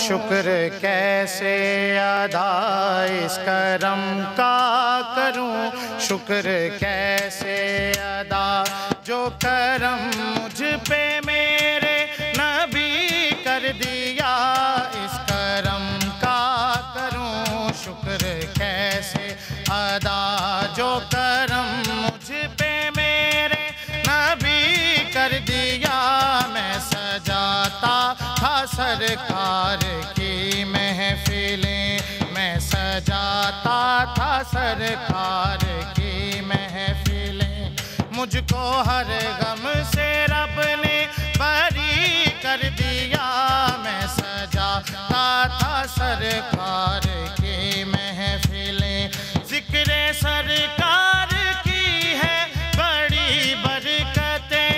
شکر کیسے ادا اس کرم کا کروں، شکر کیسے ادا جو کرم مجھ پہ میرے نبی کر دیا، اس کرم کا کروں شکر کیسے ادا جو کرم مجھ پہ میرے نبی کر دیا۔ میں سجاتا تھا سرکار کی محفلیں، میں سجاتا تھا سرکار کی محفلیں، مجھ کو ہر غم سے رب نے بری کر دیا۔ میں سجاتا تھا سرکار کی محفلیں، ذکر سرکار کی ہے بڑی برکتیں،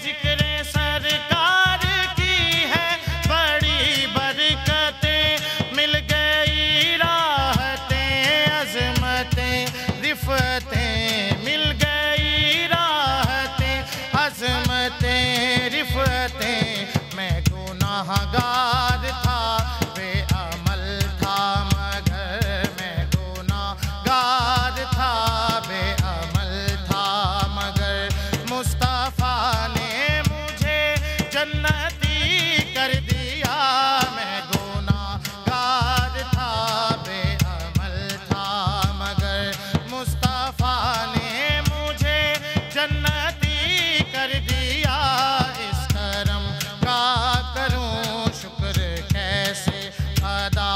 ذکر سرکار کی ہے بڑی برکتیں، مل گئی راحتیں عظمتیں رفتیں، مل گئی راحتیں عظمتیں رفتیں۔ میں گناہ گار تھا بے عمل تھا مگر، میں گناہ گار تھا بے عمل تھا مگر، مصطفیٰ نے مجھے جنتی کر دیا۔ میں گناہ گار تھا بے عمل تھا مگر، مصطفیٰ نے مجھے جنتی کر دیا۔ اس کرم کا کروں شکر کیسے ادا،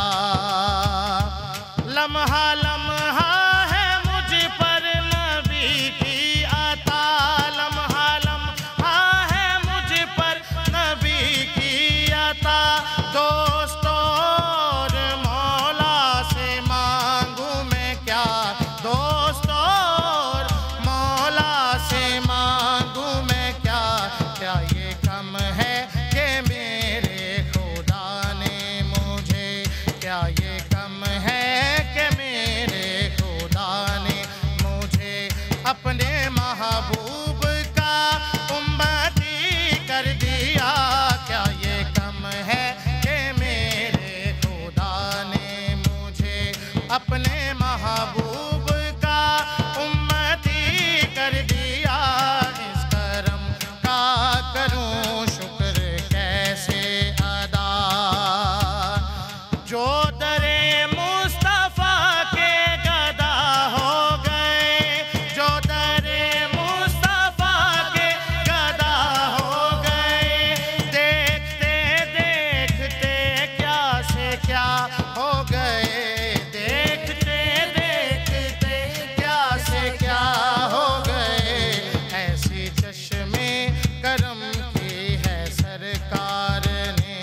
لمحہ لمحہ ہے مجھ پر نبی کی عطا، لمحہ لمحہ ہے مجھ پر نبی کی عطا، دوست اور مولا سے مانگوں میں کیا، دوست اور مولا سے مانگوں میں کیا، کیا یہ کم ہے کہ میرے خدا نے مجھے، کیا یہ کم ہے کہ میرے خدا نے مجھے اپنے محبوب کا امتی کر دیا۔ کیا یہ کم ہے کہ میرے خدا نے مجھے اپنے محبوب کا امتی کر دیا۔ اس کرم کا کروں شکر کیسے ادا جو در مصطفیٰ کے گدا ہو گئے، جو در مصطفیٰ کے گدا ہو گئے، دیکھتے دیکھتے کیا سے کیا ہو گئے، دیکھتے دیکھتے کیا سے کیا ہو گئے، ایسی چشمے کرم کی ہے سرکار نے،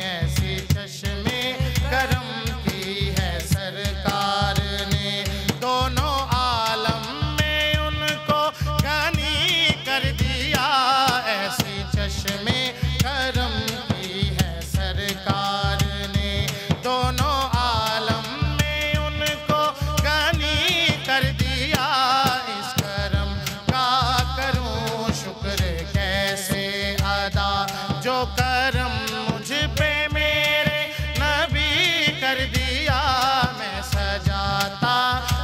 ایسی چشمے کرم کی ہے سرکار نے، دونوں عالم میں ان کو غنی کر دیا۔ ایسی چشمے کرم کی ہے سرکار نے، دونوں عالم میں ان کو غنی کر دیا۔ اس کرم کا کروں شکر کیسے ادا جو کرم مجھ پہ میرے نبی کر دیا۔ میں سجاتا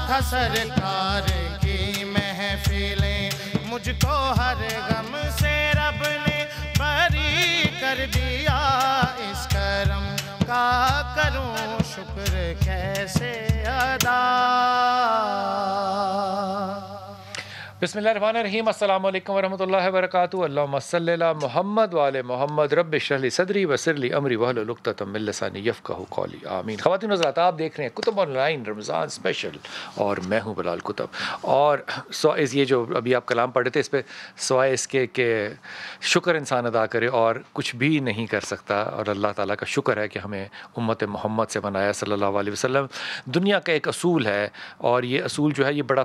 تھا سرکار کی محفلیں، مجھ کو ہر غم سے رب نے بری کر دیا۔ اس کرم کا کروں شکر کیسے ادا۔ بسم اللہ الرحمن الرحیم، السلام علیکم ورحمۃ اللہ وبرکاتہ۔ اللہم صلی علی محمد وعلی محمد، رب اشرح لی صدری ویسر لی امری واحلل عقدۃ من لسانی یفقہوا قولی، آمین۔ خواتین و حضرات، آپ دیکھ رہے ہیں کتب آن لائن رمضان اسپیشل، اور میں ہوں بلال کتب۔ اور یہ جو ابھی آپ کلام پڑھ رہے تھے، اس پہ سوائے اس کے کہ شکر انسان ادا کرے اور کچھ بھی نہیں کر سکتا، اور اللہ تعالیٰ کا شکر ہے کہ ہمیں امت محمد سے بنایا صلی اللہ علیہ وسلم۔ دنیا کا ایک اصول ہے، اور یہ اصول جو ہے یہ بڑا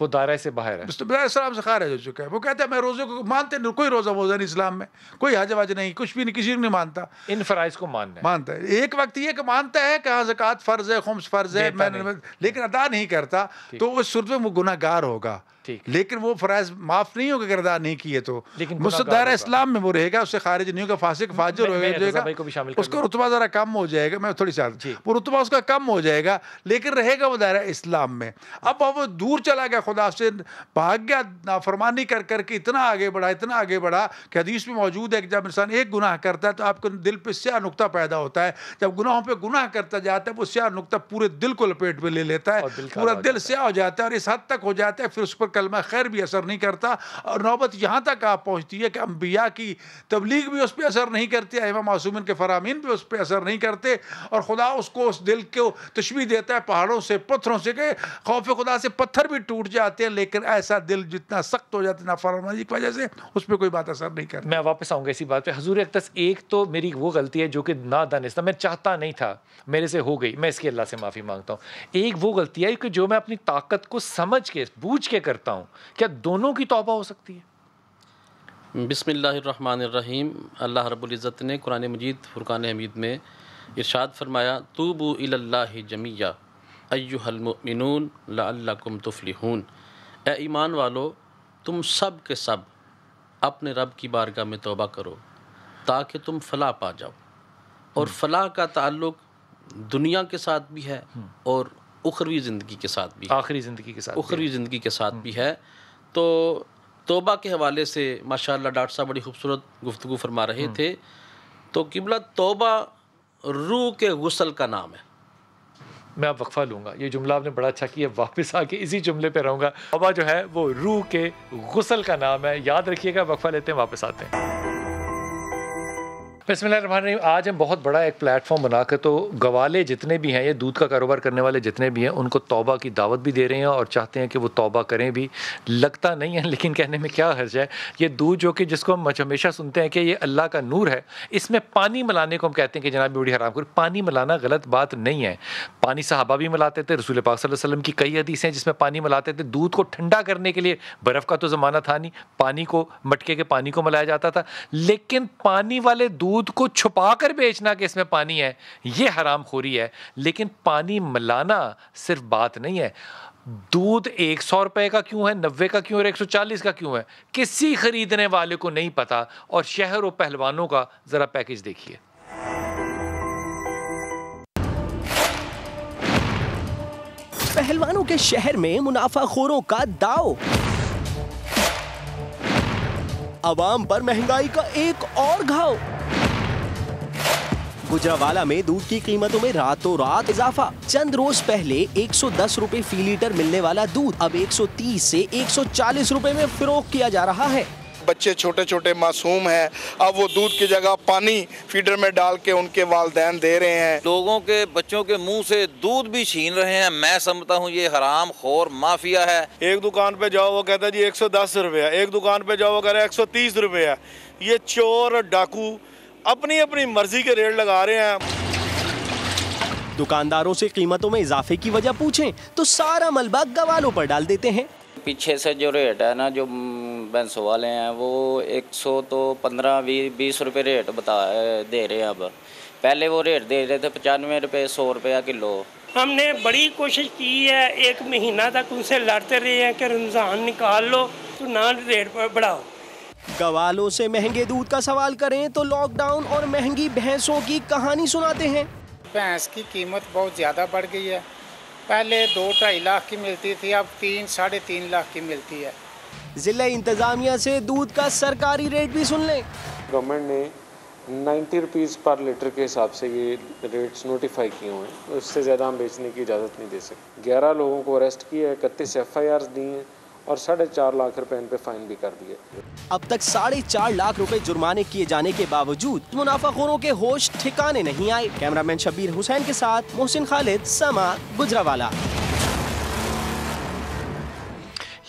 وہ دائرے سے باہر ہے، اسلام سے خارج ہو چکا ہے. وہ کہتا ہے میں روزے کو مانتے نہیں, کوئی روزہ ووزہ نہیں اسلام میں, کوئی حج وج نہیں, کچھ بھی نہیں, کسی کو نہیں مانتا. ان فرائض کو مانتا ہے. ایک وقت یہ کہ مانتا ہے کہ زکوٰۃ فرض ہے, خمس فرض ہے, لیکن ادا نہیں کرتا, تو اس صورت میں وہ گناہ گار ہوگا. لیکن وہ فرائض معاف نہیں ہوگا اگر ادا نہیں کیے تو. دائرہ اسلام میں وہ رہے گا, اس سے خارج نہیں ہوگا, فاسق فاجر ہو جائے گا, اس کا رتبہ ذرا کم ہو جائے گا. میں تھوڑی سی وہ رتبہ اس کا کم ہو جائے گا, لیکن رہے گا وہ دائرہ اسلام میں. اب وہ دور چلا گیا, خدا سے بھاگ گیا, نافرمانی کر کر کے اتنا آگے بڑھا کہ حدیث میں موجود ہے کہ جب انسان ایک گناہ کرتا ہے تو آپ کے دل پہ سیاہ نقطہ پیدا ہوتا ہے. جب گناہوں پہ گناہ کرتا جاتا ہے وہ سیاہ نقطہ پورے دل کو لپیٹ میں لے لیتا ہے, پورا دل سیاہ ہو جاتا ہے, اور اس حد تک ہو جاتا ہے پھر اس پر کلمہ خیر بھی اثر نہیں کرتا. اور نوبت یہاں تک آپ پہنچتی ہے کہ انبیاء کی تبلیغ بھی اس پہ اثر نہیں کرتی, ائمہ معصومین کے فرامین بھی اس پہ اثر نہیں کرتے, اور خدا اس کو اس دل کو تشبیہ دیتا ہے پہاڑوں سے, پتھروں سے, کہ خوف خدا سے پتھر بھی ٹوٹ جاتے ہیں, لیکن ایسا دل جتنا سخت ہو جاتا ہے نافرمانی کی وجہ سے, اس پہ کوئی بات اثر نہیں کرتی. میں واپس آؤں گا اسی بات پہ. حضور اقدس, ایک تو میری وہ غلطی ہے جو کہ نادانستہ, میں چاہتا نہیں تھا, میرے سے ہو گئی, میں اس کی اللہ سے معافی مانگتا ہوں. ایک وہ غلطی ہے کہ جو میں اپنی طاقت کو سمجھ کے بوجھ کے کرتا ہوں. کیا دونوں کی توبہ ہو سکتی ہے؟ بسم اللہ الرحمن الرحیم. اللہ رب العزت نے قرآن مجید فرقان حمید میں ارشاد فرمایا, توبوا الی اللہ جمیعا ایھا المؤمنون لعلکم تفلحون. اے ایمان والو, تم سب کے سب اپنے رب کی بارگاہ میں توبہ کرو تاکہ تم فلاح پا جاؤ. اور فلاح کا تعلق دنیا کے ساتھ بھی ہے اور اخروی زندگی کے ساتھ بھی ہے, آخری زندگی کے ساتھ, اخروی زندگی کے ساتھ بھی ہے. تو توبہ کے حوالے سے ماشاءاللہ ڈاکٹر صاحب بڑی خوبصورت گفتگو فرما رہے تھے. تو قبلہ, توبہ روح کے غسل کا نام ہے. میں اب وقفہ لوں گا, یہ جملہ آپ نے بڑا اچھا کیا, واپس آ کے اسی جملے پہ رہوں گا. توبہ جو ہے وہ روح کے غسل کا نام ہے, یاد رکھیے گا. وقفہ لیتے ہیں, واپس آتے ہیں. بسم اللہ الرحمن الرحیم. آج ہم بہت بڑا ایک پلیٹ فارم بنا کے تو گوالے جتنے بھی ہیں, یہ دودھ کا کاروبار کرنے والے جتنے بھی ہیں, ان کو توبہ کی دعوت بھی دے رہے ہیں اور چاہتے ہیں کہ وہ توبہ کریں بھی. لگتا نہیں ہے, لیکن کہنے میں کیا حرج ہے. یہ دودھ جو کہ جس کو ہم ہمیشہ سنتے ہیں کہ یہ اللہ کا نور ہے, اس میں پانی ملانے کو ہم کہتے ہیں کہ جناب بڑی حرام کر. پانی ملانا غلط بات نہیں ہے. پانی صحابہ بھی ملاتے تھے, رسول پاک صلی اللہ علیہ وسلم کی کئی حدیثیں جس میں پانی ملاتے تھے. دودھ کو ٹھنڈا کرنے کے لیے, برف کا تو زمانہ تھا نہیں, پانی کو, مٹکے کے پانی کو ملایا جاتا تھا. لیکن پانی والے دودھ کو چھپا کر بیچنا کہ اس میں پانی ہے, یہ حرام خوری ہے. لیکن پانی ملانا صرف بات نہیں ہے. دودھ 100 روپے کا کیوں ہے, 90 کا کیوں ہے, 140 کا کیوں ہے, کسی خریدنے والے کو نہیں پتا. اور شہر و پہلوانوں کا ذرا پیکج دیکھیے. پہلوانوں کے شہر میں منافع خوروں کا داؤ, عوام پر مہنگائی کا ایک اور گھاؤ. گجرانوالہ میں دودھ کی قیمتوں میں راتوں رات اضافہ. چند روز پہلے 110 روپے فی لیٹر ملنے والا دودھ اب 130 سے 140 روپے میں فروخت کیا جا رہا ہے. بچے چھوٹے چھوٹے معصوم ہیں, اب وہ دودھ کی جگہ پانی فیڈر میں ڈال کے ان کے والدین دے رہے ہیں. لوگوں کے بچوں کے منہ سے دودھ بھی چھین رہے ہیں. میں سمجھتا ہوں یہ حرام خور مافیا ہے. ایک دکان پہ جاؤ وہ کہتا ہے جی 110 روپے ہے, ایک دکان پہ جاؤ وہ کہہ رہا ہے 130 روپے ہے. یہ چور اور ڈاکو اپنی اپنی مرضی کے ریٹ لگا رہے ہیں. دکانداروں سے قیمتوں میں اضافے کی وجہ پوچھیں تو سارا ملبہ گوالوں پر ڈال دیتے ہیں. پیچھے سے جو ریٹ ہے نا, جو بینس والے ہیں وہ 100 تو 15-20 روپے ریٹ دے رہے ہیں. اب پہلے وہ ریٹ دے رہے تھے 95 روپے 100 روپیہ کلو. ہم نے بڑی کوشش کی ہے, ایک مہینہ تک ان سے لڑتے رہے ہیں کہ رمضان نکال لو تو نہ ریٹ پر بڑھاؤ. گوالوں سے مہنگے دودھ کا سوال کریں تو لاک ڈاؤن اور مہنگی بھینسوں کی کہانی سناتے ہیں. بھینس کی قیمت بہت زیادہ بڑھ گئی ہے. پہلے 2-2.5 لاکھ کی ملتی تھی, اب 3-3.5 لاکھ کی ملتی ہے. ضلع انتظامیہ سے دودھ کا سرکاری ریٹ بھی سن لیں. گورنمنٹ نے 90 روپیز پر لیٹر کے حساب سے یہ ریٹس نوٹیفائی کیے ہوئے ہیں. اس سے زیادہ ہم بیچنے کی اجازت نہیں دے سکتے. 11 لوگوں کو اریسٹ کیا ہے, 31 FIRs دی ہیں اور 4.5 لاکھ روپے ان پہ فائن بھی کر دیے. اب تک 4.5 لاکھ روپے جرمانے کیے جانے کے باوجود منافع خوروں کے ہوش ٹھکانے نہیں آئے. کیمرامین شبیر حسین کے ساتھ محسن خالد, سما, گجرانوالہ.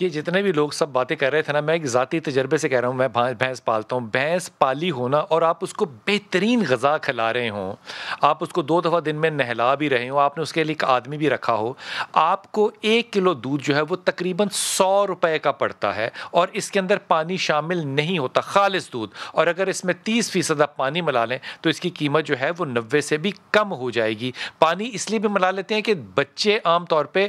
یہ جتنے بھی لوگ سب باتیں کر رہے تھے نا، میں ایک ذاتی تجربے سے کہہ رہا ہوں، میں بھینس پالتا ہوں. بھینس پالی ہونا اور آپ اس کو بہترین غذا کھلا رہے ہوں، آپ اس کو 2 دفعہ دن میں نہلا بھی رہے ہوں، آپ نے اس کے لیے ایک آدمی بھی رکھا ہو، آپ کو 1 کلو دودھ جو ہے وہ تقریباً 100 روپے کا پڑتا ہے، اور اس کے اندر پانی شامل نہیں ہوتا، خالص دودھ. اور اگر اس میں 30% آپ پانی ملا لیں تو اس کی قیمت جو ہے وہ 90 سے بھی کم ہو جائے گی. پانی اس لیے بھی ملا لیتے ہیں کہ بچے عام طور پہ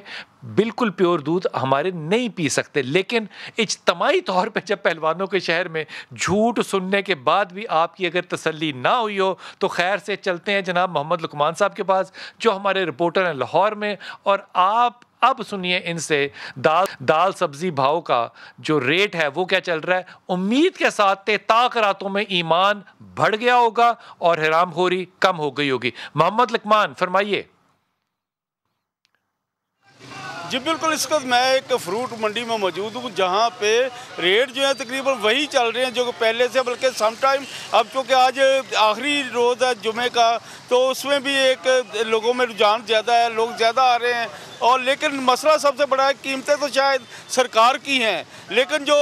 بالکل پیور دودھ ہمارے نہیں پی سکتے، لیکن اجتماعی طور پہ جب پہلوانوں کے شہر میں جھوٹ سننے کے بعد بھی آپ کی اگر تسلی نہ ہوئی ہو تو خیر سے چلتے ہیں جناب محمد لقمان صاحب کے پاس جو ہمارے رپورٹر ہیں لاہور میں. اور آپ اب سنیے ان سے دال سبزی بھاؤ کا جو ریٹ ہے وہ کیا چل رہا ہے. امید کے ساتھ طاق راتوں میں ایمان بڑھ گیا ہوگا اور حرام خوری کم ہو گئی ہوگی. محمد لقمان فرمائیے. جی بالکل، اس وقت میں ایک فروٹ منڈی میں موجود ہوں جہاں پہ ریٹ جو ہے تقریباً وہی چل رہے ہیں جو کہ پہلے سے، بلکہ سم ٹائم اب چونکہ آج آخری روز ہے جمعے کا تو اس میں بھی ایک لوگوں میں رجحان زیادہ ہے، لوگ زیادہ آ رہے ہیں. اور لیکن مسئلہ سب سے بڑا ہے قیمتیں تو شاید سرکار کی ہیں لیکن جو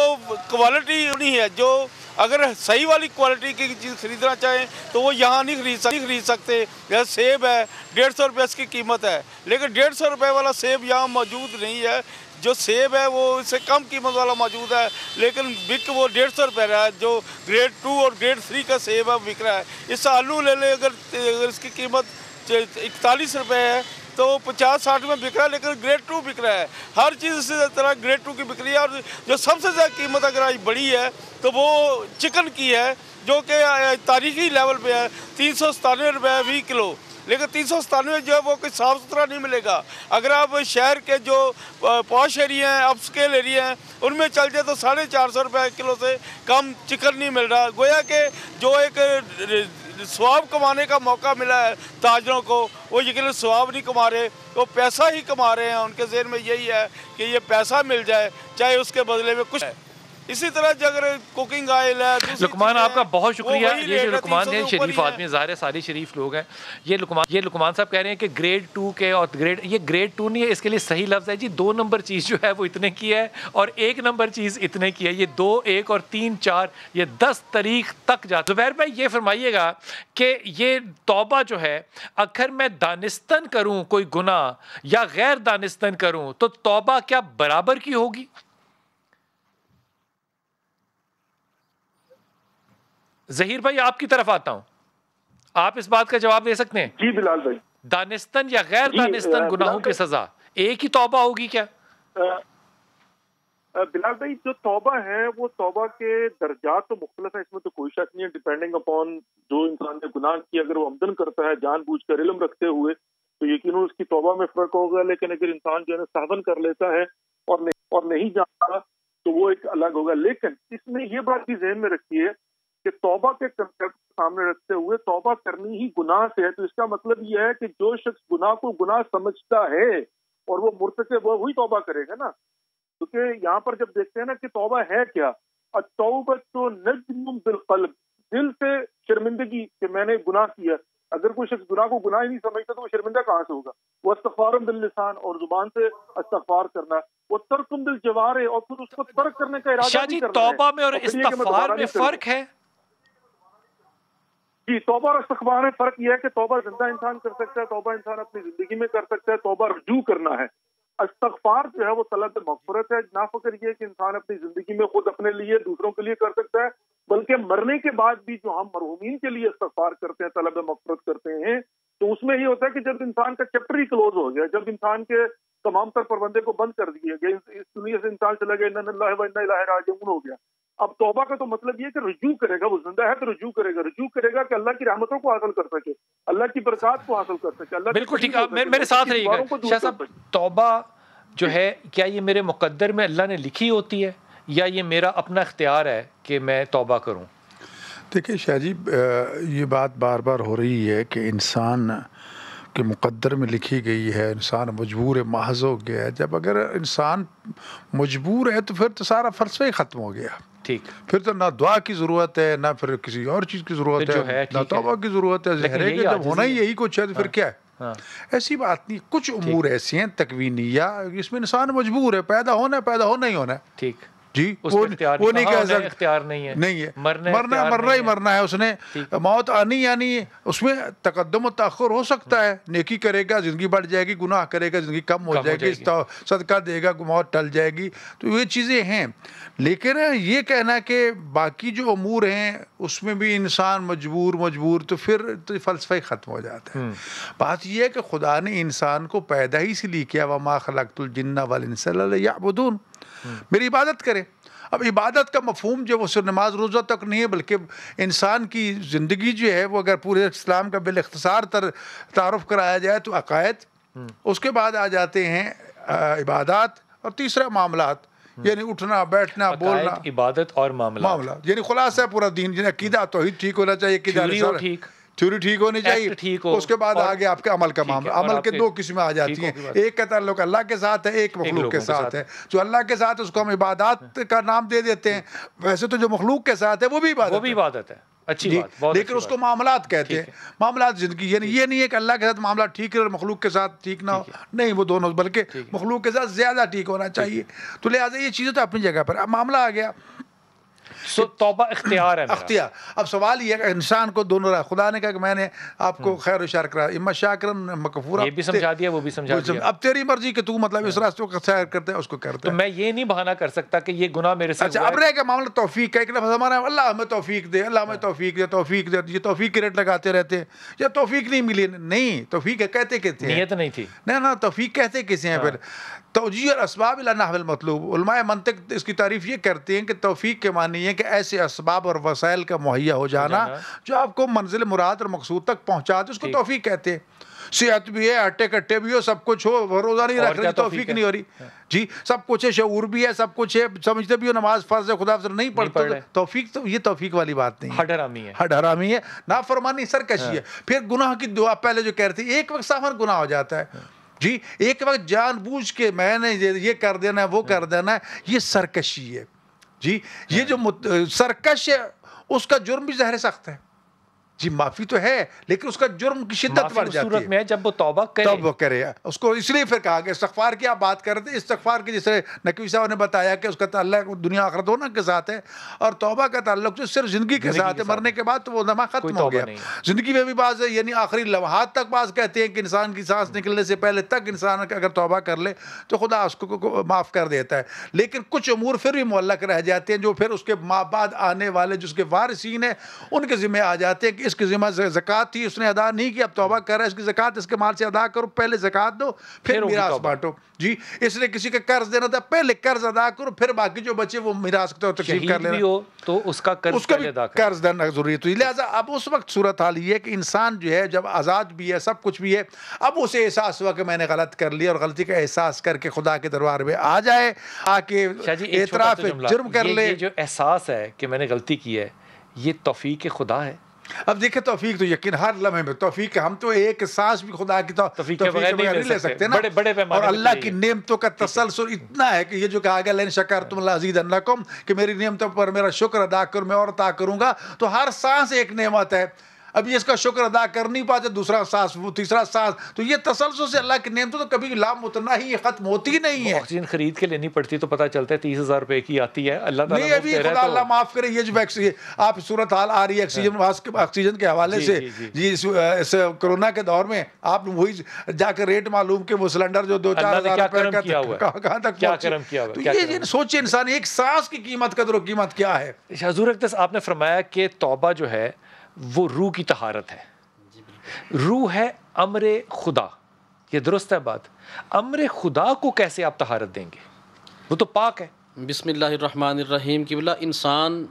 کوالٹی نہیں ہے، جو اگر صحیح والی کوالٹی کی چیز خریدنا چاہیں تو وہ یہاں نہیں خرید سکتے. جیسے سیب ہے 150 روپے اس کی قیمت ہے، لیکن 150 روپے والا سیب یہاں موجود نہیں ہے. جو سیب ہے وہ اس سے کم قیمت والا موجود ہے لیکن بک وہ 150 روپے رہا ہے. جو گریڈ 2 اور گریڈ 3 کا سیب ہے بک رہا ہے. اس سے آلو لے لیں، اگر اس کی قیمت 41 روپے ہے تو 50-60 میں بک رہا ہے، لیکن گریڈ 2 بک رہا ہے. ہر چیز اسی طرح گریڈ 2 کی بک رہی ہے. اور جو سب سے زیادہ قیمت اگر آج بڑی ہے تو وہ چکن کی ہے جو کہ تاریخی لیول پہ ہے 397 روپے 20 کلو. لیکن 397 جو ہے وہ کوئی صاف ستھرا نہیں ملے گا. اگر آپ شہر کے جو پاش ایریا ہیں، اپ اسکیل ایریا ہیں، ان میں چل جائے تو 450 روپے کلو سے کم چکن نہیں مل رہا. گویا کہ جو ایک ثواب کمانے کا موقع ملا ہے تاجروں کو، وہ یقیناً ثواب نہیں کما رہے، وہ پیسہ ہی کما رہے ہیں. ان کے ذہن میں یہی ہے کہ یہ پیسہ مل جائے چاہے اس کے بدلے میں کچھ ہے. اسی طرح جو اگر کوکنگ آئل ہے. لقمان آپ کا بہت شکریہ. یہ جو لقمان ہیں شریف آدمی، ظاہر ہے سارے شریف لوگ ہیں. یہ لقمان صاحب کہہ رہے ہیں کہ گریڈ 2 کے اور یہ گریڈ 2 نہیں ہے، اس کے لیے صحیح لفظ ہے جی 2 نمبر چیز جو ہے وہ اتنے کی ہے اور 1 نمبر چیز اتنے کی ہے. یہ 2، 1 اور 3، 4 یہ 10 تاریخ تک جاتا. زبیر بھائی یہ فرمائیے گا کہ یہ توبہ جو ہے اگر میں دانستن کروں کوئی گناہ یا غیر دانستن کروں تو توبہ کیا برابر کی ہوگی؟ ظہیر بھائی آپ کی طرف آتا ہوں، آپ اس بات کا جواب دے سکتے ہیں. جی بلال بھائی، دانستن یا غیر دانستن گناہوں کی سزا ایک ہی توبہ ہوگی کیا؟ بلال بھائی جو توبہ ہے وہ توبہ کے درجات تو مختلف ہیں، اس میں تو کوئی شک نہیں ہے. ڈیپینڈنگ اپون جو انسان نے گناہ کیا، اگر وہ عمدن کرتا ہے جان بوجھ کر علم رکھتے ہوئے تو یقیناً اس کی توبہ میں فرق ہوگا. لیکن اگر انسان جو ہے سہون کر لیتا ہے اور نہیں جانتا تو وہ ایک الگ ہوگا. لیکن اس میں یہ بات بھی ذہن میں رکھیے کہ توبہ کے کنسیپٹ سامنے رکھتے ہوئے توبہ کرنی ہی گناہ سے ہے. تو اس کا مطلب یہ ہے کہ جو شخص گناہ کو گناہ سمجھتا ہے اور وہ مرتکب وہ وہی توبہ کرے گا نا. کیونکہ یہاں پر جب دیکھتے ہیں نا کہ توبہ ہے کیا، التوبۃ نجم بالقلب، دل سے شرمندگی کہ میں نے گناہ کیا. اگر کوئی شخص گناہ کو گناہ ہی نہیں سمجھتا تو وہ شرمندہ کہاں سے ہوگا؟ وہ استغفار باللسان، اور زبان سے استغفار کرنا، وہ ترک بالجوارح، اور پھر اس کو ترک کرنے کا ارادہ بھی کرنا ہے. توبہ میں اور استغفار میں فرق ہے؟ جی توبہ اور استغفار میں فرق یہ ہے کہ توبہ زندہ انسان کر سکتا ہے، توبہ انسان اپنی زندگی میں کر سکتا ہے، توبہ رجوع کرنا ہے. استغفار جو ہے وہ طلب مغفرت ہے. نہ فکر یہ کہ انسان اپنی زندگی میں خود اپنے لیے دوسروں کے لیے کر سکتا ہے، بلکہ مرنے کے بعد بھی جو ہم مرحومین کے لیے استغفار کرتے ہیں، طلب مغفرت کرتے ہیں، تو اس میں یہ ہوتا ہے کہ جب انسان کا چیپٹر ہی کلوز ہو گیا، جب انسان کے تمام تر پروندے کو بند کر دیے گئے، اس دنیا سے انسان چلا گیا، انا للہ و انا الیہ راجعون ہو گیا. اب توبہ کا تو مطلب یہ کہ رجوع کرے گا، وہ زندہ ہے تو رجوع کرے گا کہ اللہ کی رحمتوں کو حاصل کر سکے، اللہ کی برکات کو حاصل کر سکے. اللہ بالکل ٹھیک ہے، میرے ساتھ رہیے گا شاہ صاحب. توبہ جو ہے کیا یہ میرے مقدر میں اللہ نے لکھی ہوتی ہے یا یہ میرا اپنا اختیار ہے کہ میں توبہ کروں؟ دیکھیں شاہ جی، یہ بات بار بار ہو رہی ہے کہ انسان کے مقدر میں لکھی گئی ہے، انسان مجبور محض ہو گیا ہے. جب اگر انسان مجبور ہے تو پھر تو سارا فلسفہ ہی ختم ہو گیا. ٹھیک، پھر تو نہ دعا کی ضرورت ہے، نہ پھر کسی اور چیز کی ضرورت ہے، نہ توبہ کی ضرورت ہے. ظاہر ہے کہ جب ہونا ہی یہی کچھ ہے تو پھر کیا ہے؟ ایسی بات نہیں. کچھ امور ایسی ہیں تکوینیہ اس میں انسان مجبور ہے, پیدا ہونا ہی ہونا ہے. ٹھیک جی, وہ نہیں کہہ سکتا, اختیار نہیں ہے, مرنا ہی مرنا ہے. اس نے موت آنی ہے, اس میں تقدم و تاخر ہو سکتا ہے. نیکی کرے گا زندگی بڑھ جائے گی, گناہ کرے گا زندگی کم ہو جائے گی, صدقہ دے گا موت ٹل جائے گی. تو یہ چیزیں ہیں. لیکن یہ کہنا کہ باقی جو امور ہیں اس میں بھی انسان مجبور تو پھر تو فلسفہ ہی ختم ہو جاتا ہے. بات یہ ہے کہ خدا نے انسان کو پیدا ہی اس لیے کیا, وما خلقت الجن والانس الا لیعبدون, میری عبادت کرے. اب عبادت کا مفہوم جو وہ صرف نماز روزہ تک نہیں ہے, بلکہ انسان کی زندگی جو ہے وہ اگر پورے اسلام کا بالاختصار تعارف کرایا جائے تو عقائد, اس کے بعد آ جاتے ہیں عبادات, اور تیسرا معاملات, یعنی اٹھنا بیٹھنا بولنا, عبادت اور معاملات, یعنی خلاصہ ہے پورا دین. یعنی عقیدہ توحید ٹھیک ہونا چاہیے, تھیوری ٹھیک ہونی چاہیے, اس کے بعد آگے آپ کے عمل کا معاملہ. عمل کے دو قسمیں آ جاتی ہیں, ایک کا تعلق اللہ کے ساتھ ہے, ایک مخلوق کے ساتھ ہے. جو اللہ کے ساتھ اس کو ہم عبادات کا نام دے دیتے ہیں, ویسے تو جو مخلوق کے ساتھ ہے وہ بھی عبادت ہے. اچھی بات, لیکن اس کو معاملات کہتے ہیں. معاملات زندگی, یعنی یہ نہیں ہے کہ اللہ کے ساتھ معاملات ٹھیک ہے اور مخلوق کے ساتھ ٹھیک نہ ہو, نہیں, وہ دونوں, بلکہ مخلوق کے ساتھ زیادہ ٹھیک ہونا چاہیے. تو لہٰذا یہ چیزیں تو اپنی جگہ پر. اب معاملہ آ گیا توبہ اختیار ہے, اختیار. اب سوال یہ ہے کہ انسان کو دونوں رہا. خدا نے کہا کہ میں نے آپ کو خیر و شر کرا, اما شاکرن اما کفورا, یہ بھی سمجھا دیا وہ بھی سمجھا دیا. اب تیری مرضی کہ تو مطلب اس راستے کو خیر کرتے ہے اس کو کرتے. تو میں یہ نہیں بہانہ کر سکتا کہ یہ گناہ میرے سے. اچھا, اب رہے گا معاملہ توفیق کا. ایک لفظ ہمارا اللہ ہمیں توفیق دے, اللہ ہمیں توفیق دے, یہ توفیق کے ریٹ لگاتے رہتے ہیں. یا توفیق نہیں ملی, نہیں, توفیق کہتے ہیں, نیت نہیں تھی, نہ توفیق کہتے کیسے ہیں. پھر توجیہ الاسباب الی نحو المطلوب. علماء منطق اس کی تعریف یہ کرتے ہیں کہ توفیق کے معنی ہے کہ ایسے اسباب اور وسائل کا مہیا ہو جانا جو آپ کو منزل مراد اور مقصود تک پہنچا دے, اس کو توفیق کہتے ہیں. صحت بھی ہے, ہٹے کٹے بھی ہو, سب کچھ ہو, روزہ نہیں رکھ رہے, توفیق نہیں ہو رہی. جی, سب کچھ ہے, شعور بھی ہے, سب کچھ ہے, سمجھتے بھی ہو نماز فرض ہے, خدا سے نہیں پڑھتے, توفیق. تو یہ توفیق والی بات نہیں, ہٹ حرامی ہے, نافرمانی, سرکشی ہے. پھر گناہ کی دعا پہلے جو کہتے ہیں, ایک وقت سامن گناہ ہو جاتا ہے. جی, ایک وقت جان بوجھ کے میں نے یہ کر دینا ہے, وہ کر دینا ہے, یہ سرکشی ہے. جی, یہ جو سرکش ہے اس کا جرم بھی ظاہر سخت ہے. جی, معافی تو ہے لیکن اس کا جرم کی شدت بڑھ جاتی ہے. میں جب وہ توبہ کرے اس کو, اس لیے پھر کہا کہ استغفار کی آپ بات کر رہے تھے, استغفار کی جس طرح نقوی صاحب نے بتایا کہ اس کا تعلق دنیا آخرت دونوں کے ساتھ ہے, اور توبہ کا تعلق جو صرف زندگی کے ساتھ ہے, مرنے کے بعد تو وہ نما ختم ہو گیا. زندگی میں بھی بعض, یعنی آخری لمحات تک بعض کہتے ہیں کہ انسان کی سانس نکلنے سے پہلے تک انسان اگر توبہ کر لے تو خدا اس کو معاف کر دیتا ہے. لیکن کچھ امور پھر بھی معلق رہ جاتے ہیں جو پھر اس کے بعد آنے والے جو اس کے وارثین ہیں ان کے ذمہ آ جاتے ہیں کہ اس کے ذمہ زکوٰۃ تھی, اس نے ادا نہیں کی, اب توبہ کر رہا ہے, اس کی زکوٰۃ اس کے مال سے ادا کرو, پہلے زکوٰۃ دو پھر میراث بانٹو. جی, اس نے کسی کا قرض دینا تھا, پہلے قرض ادا کرو, پھر باقی جو بچے وہ میراث تقسیم کر لینا, تو اس کا قرض دینا ضروری ہے. تو لہٰذا اب اس وقت صورتحال یہ ہے کہ انسان جو ہے جب آزاد بھی ہے, سب کچھ بھی ہے, اب اسے احساس ہوا کہ میں نے غلط کر لیا, اور غلطی کا احساس کر کے خدا کے دربار میں آ جائے, آ کے اعتراف جرم کر لے. یہ جو احساس ہے کہ میں نے غلطی کی ہے, یہ توفیق خدا ہے. اب دیکھیں, توفیق تو یقین ہر لمحے میں توفیق, ہم تو ایک سانس بھی خدا کی توفیق کے بغیر نہیں لے سکتے نا. اور اللہ کی نعمتوں کا تسلسل اتنا ہے کہ یہ جو کہا گیا لئن شکرتم لازیدنکم, کہ میری نعمتوں پر میرا شکر ادا کرو, میں اور عطا کروں گا. تو ہر سانس ایک نعمت ہے. اب یہ اس کا شکر ادا کر نہیں پاتے, دوسرا سانس, وہ تیسرا سانس, تو یہ تسلسل سے اللہ کی نعمتوں تو کبھی لامتناہی ختم ہوتی نہیں ہے. آکسیجن خرید کے لینی پڑتی تو پتہ چلتا ہے 30,000 روپے کی آتی ہے, اللہ تعالیٰ نہیں, ابھی خدا اللہ معاف کرے, یہ جو آپ صورت حال آ رہی ہے آکسیجن کے حوالے سے, جی اس کرونا کے دور میں آپ وہی جا کے ریٹ معلوم کہ وہ سلنڈر جو 2-4 ہزار روپے کا کہاں تک پہنچے. تو یہ سوچے انسان, ایک سانس کی قیمت قدر و قیمت کیا ہے. حضور اقدس آپ نے فرمایا کہ توبہ جو ہے وہ روح کی طہارت ہے. روح ہے امر خدا, یہ درست ہے بات. امر خدا کو کیسے آپ طہارت دیں گے, وہ تو پاک ہے. بسم اللہ الرحمن الرحیم. کی بلا انسان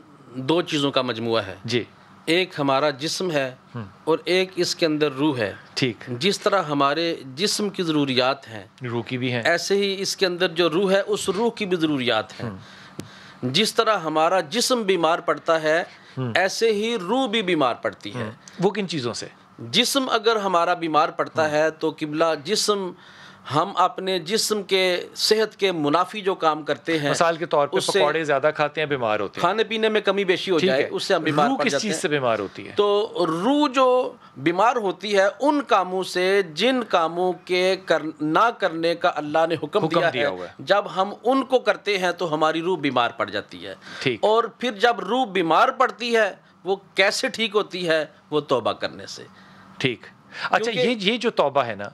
دو چیزوں کا مجموعہ ہے. جی, ایک ہمارا جسم ہے اور ایک اس کے اندر روح ہے. ٹھیک, جس طرح ہمارے جسم کی ضروریات ہیں روح کی بھی ہیں, ایسے ہی اس کے اندر جو روح ہے اس روح کی بھی ضروریات ہیں. جس طرح ہمارا جسم بیمار پڑتا ہے ایسے ہی روح بھی بیمار پڑتی ہے. وہ کن چیزوں سے؟ جسم اگر ہمارا بیمار پڑتا ہے تو قبلہ جسم ہم اپنے جسم کے صحت کے منافی جو کام کرتے ہیں، مثال کے طور پہ پکوڑے زیادہ کھاتے ہیں بیمار ہوتے ہیں، کھانے پینے میں کمی بیشی ہو جائے اس سے ہم بیمار پڑ جاتے ہیں۔ روح کس چیز سے بیمار ہوتی ہے؟ تو روح جو بیمار ہوتی ہے ان کاموں سے جن کاموں کے نہ کرنے کا اللہ نے حکم دیا ہے، جب ہم ان کو کرتے ہیں تو ہماری روح بیمار پڑ جاتی ہے۔ اور پھر جب روح بیمار پڑتی ہے وہ کیسے ٹھیک ہوتی ہے؟ وہ توبہ کرنے سے۔ ٹھیک، اچھا یہ جو توبہ ہے نا،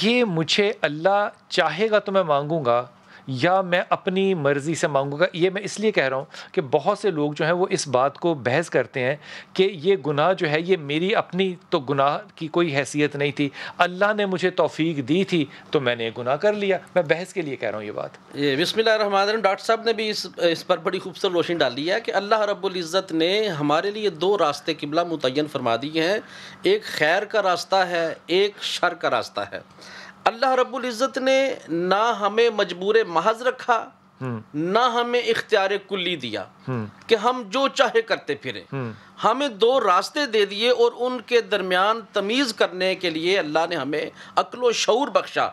یہ مجھے اللہ چاہے گا تو میں مانگوں گا یا میں اپنی مرضی سے مانگوں گا؟ یہ میں اس لیے کہہ رہا ہوں کہ بہت سے لوگ جو ہیں وہ اس بات کو بحث کرتے ہیں کہ یہ گناہ جو ہے یہ میری اپنی تو گناہ کی کوئی حیثیت نہیں تھی، اللہ نے مجھے توفیق دی تھی تو میں نے یہ گناہ کر لیا۔ میں بحث کے لیے کہہ رہا ہوں یہ بات۔ بسم اللہ الرحمن الرحیم۔ ڈاکٹر صاحب نے بھی اس پر بڑی خوبصورت روشنی ڈالی ہے کہ اللہ رب العزت نے ہمارے لیے دو راستے قبلہ متعین فرما دیے ہیں، ایک خیر کا راستہ ہے، ایک شر کا راستہ ہے۔ اللہ رب العزت نے نہ ہمیں مجبور محض رکھا، نہ ہمیں اختیار کلی دیا کہ ہم جو چاہے کرتے پھریں۔ ہمیں دو راستے دے دیے اور ان کے درمیان تمیز کرنے کے لیے اللہ نے ہمیں عقل و شعور بخشا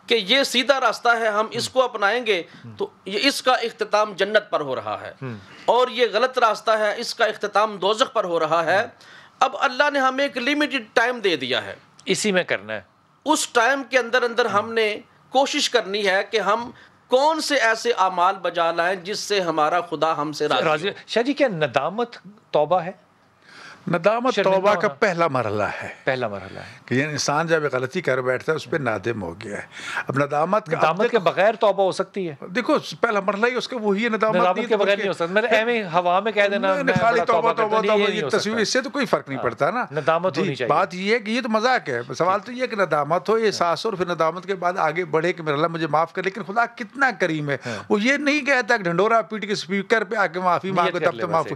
کہ یہ سیدھا راستہ ہے، ہم اس کو اپنائیں گے تو اس کا اختتام جنت پر ہو رہا ہے، اور یہ غلط راستہ ہے، اس کا اختتام دوزخ پر ہو رہا ہے۔ اب اللہ نے ہمیں ایک لیمیٹڈ ٹائم دے دیا ہے، اسی میں کرنا ہے۔ اس ٹائم کے اندر ہم نے کوشش کرنی ہے کہ ہم کون سے ایسے اعمال بجا لائیں جس سے ہمارا خدا ہم سے راضی ہو۔ شاہ جی، کیا ندامت توبہ ہے؟ ندامت توبہ کا پہلا مرحلہ ہے، پہلا مرحلہ ہے کہ یہ انسان جب غلطی کر بیٹھتا ہے اس پہ نادم ہو گیا ہے۔ اب ندامت کے بغیر توبہ ہو سکتی ہے؟ دیکھو پہلا مرحلہ ہی اس کا وہی ہے، ندامت کے بغیر نہیں ہو سکتا۔ میں ایویں ہوا میں کہہ دینا خالی توبہ توبہ توبہ تصویر، اس سے تو کوئی فرق نہیں پڑتا نا۔ ندامت ہونی چاہیے۔ بات یہ ہے کہ یہ تو مذاق ہے، سوال تو یہ ہے کہ ندامت ہو، احساس ہو، اور پھر ندامت کے بعد آگے بڑھے کہ میرا اللہ مجھے معاف کر۔ لیکن خدا کتنا کریم ہے، وہ یہ نہیں کہتا کہ ڈھنڈورا پیٹ کے اسپیکر پہ آ کے معافی مانگو تب تو معاف،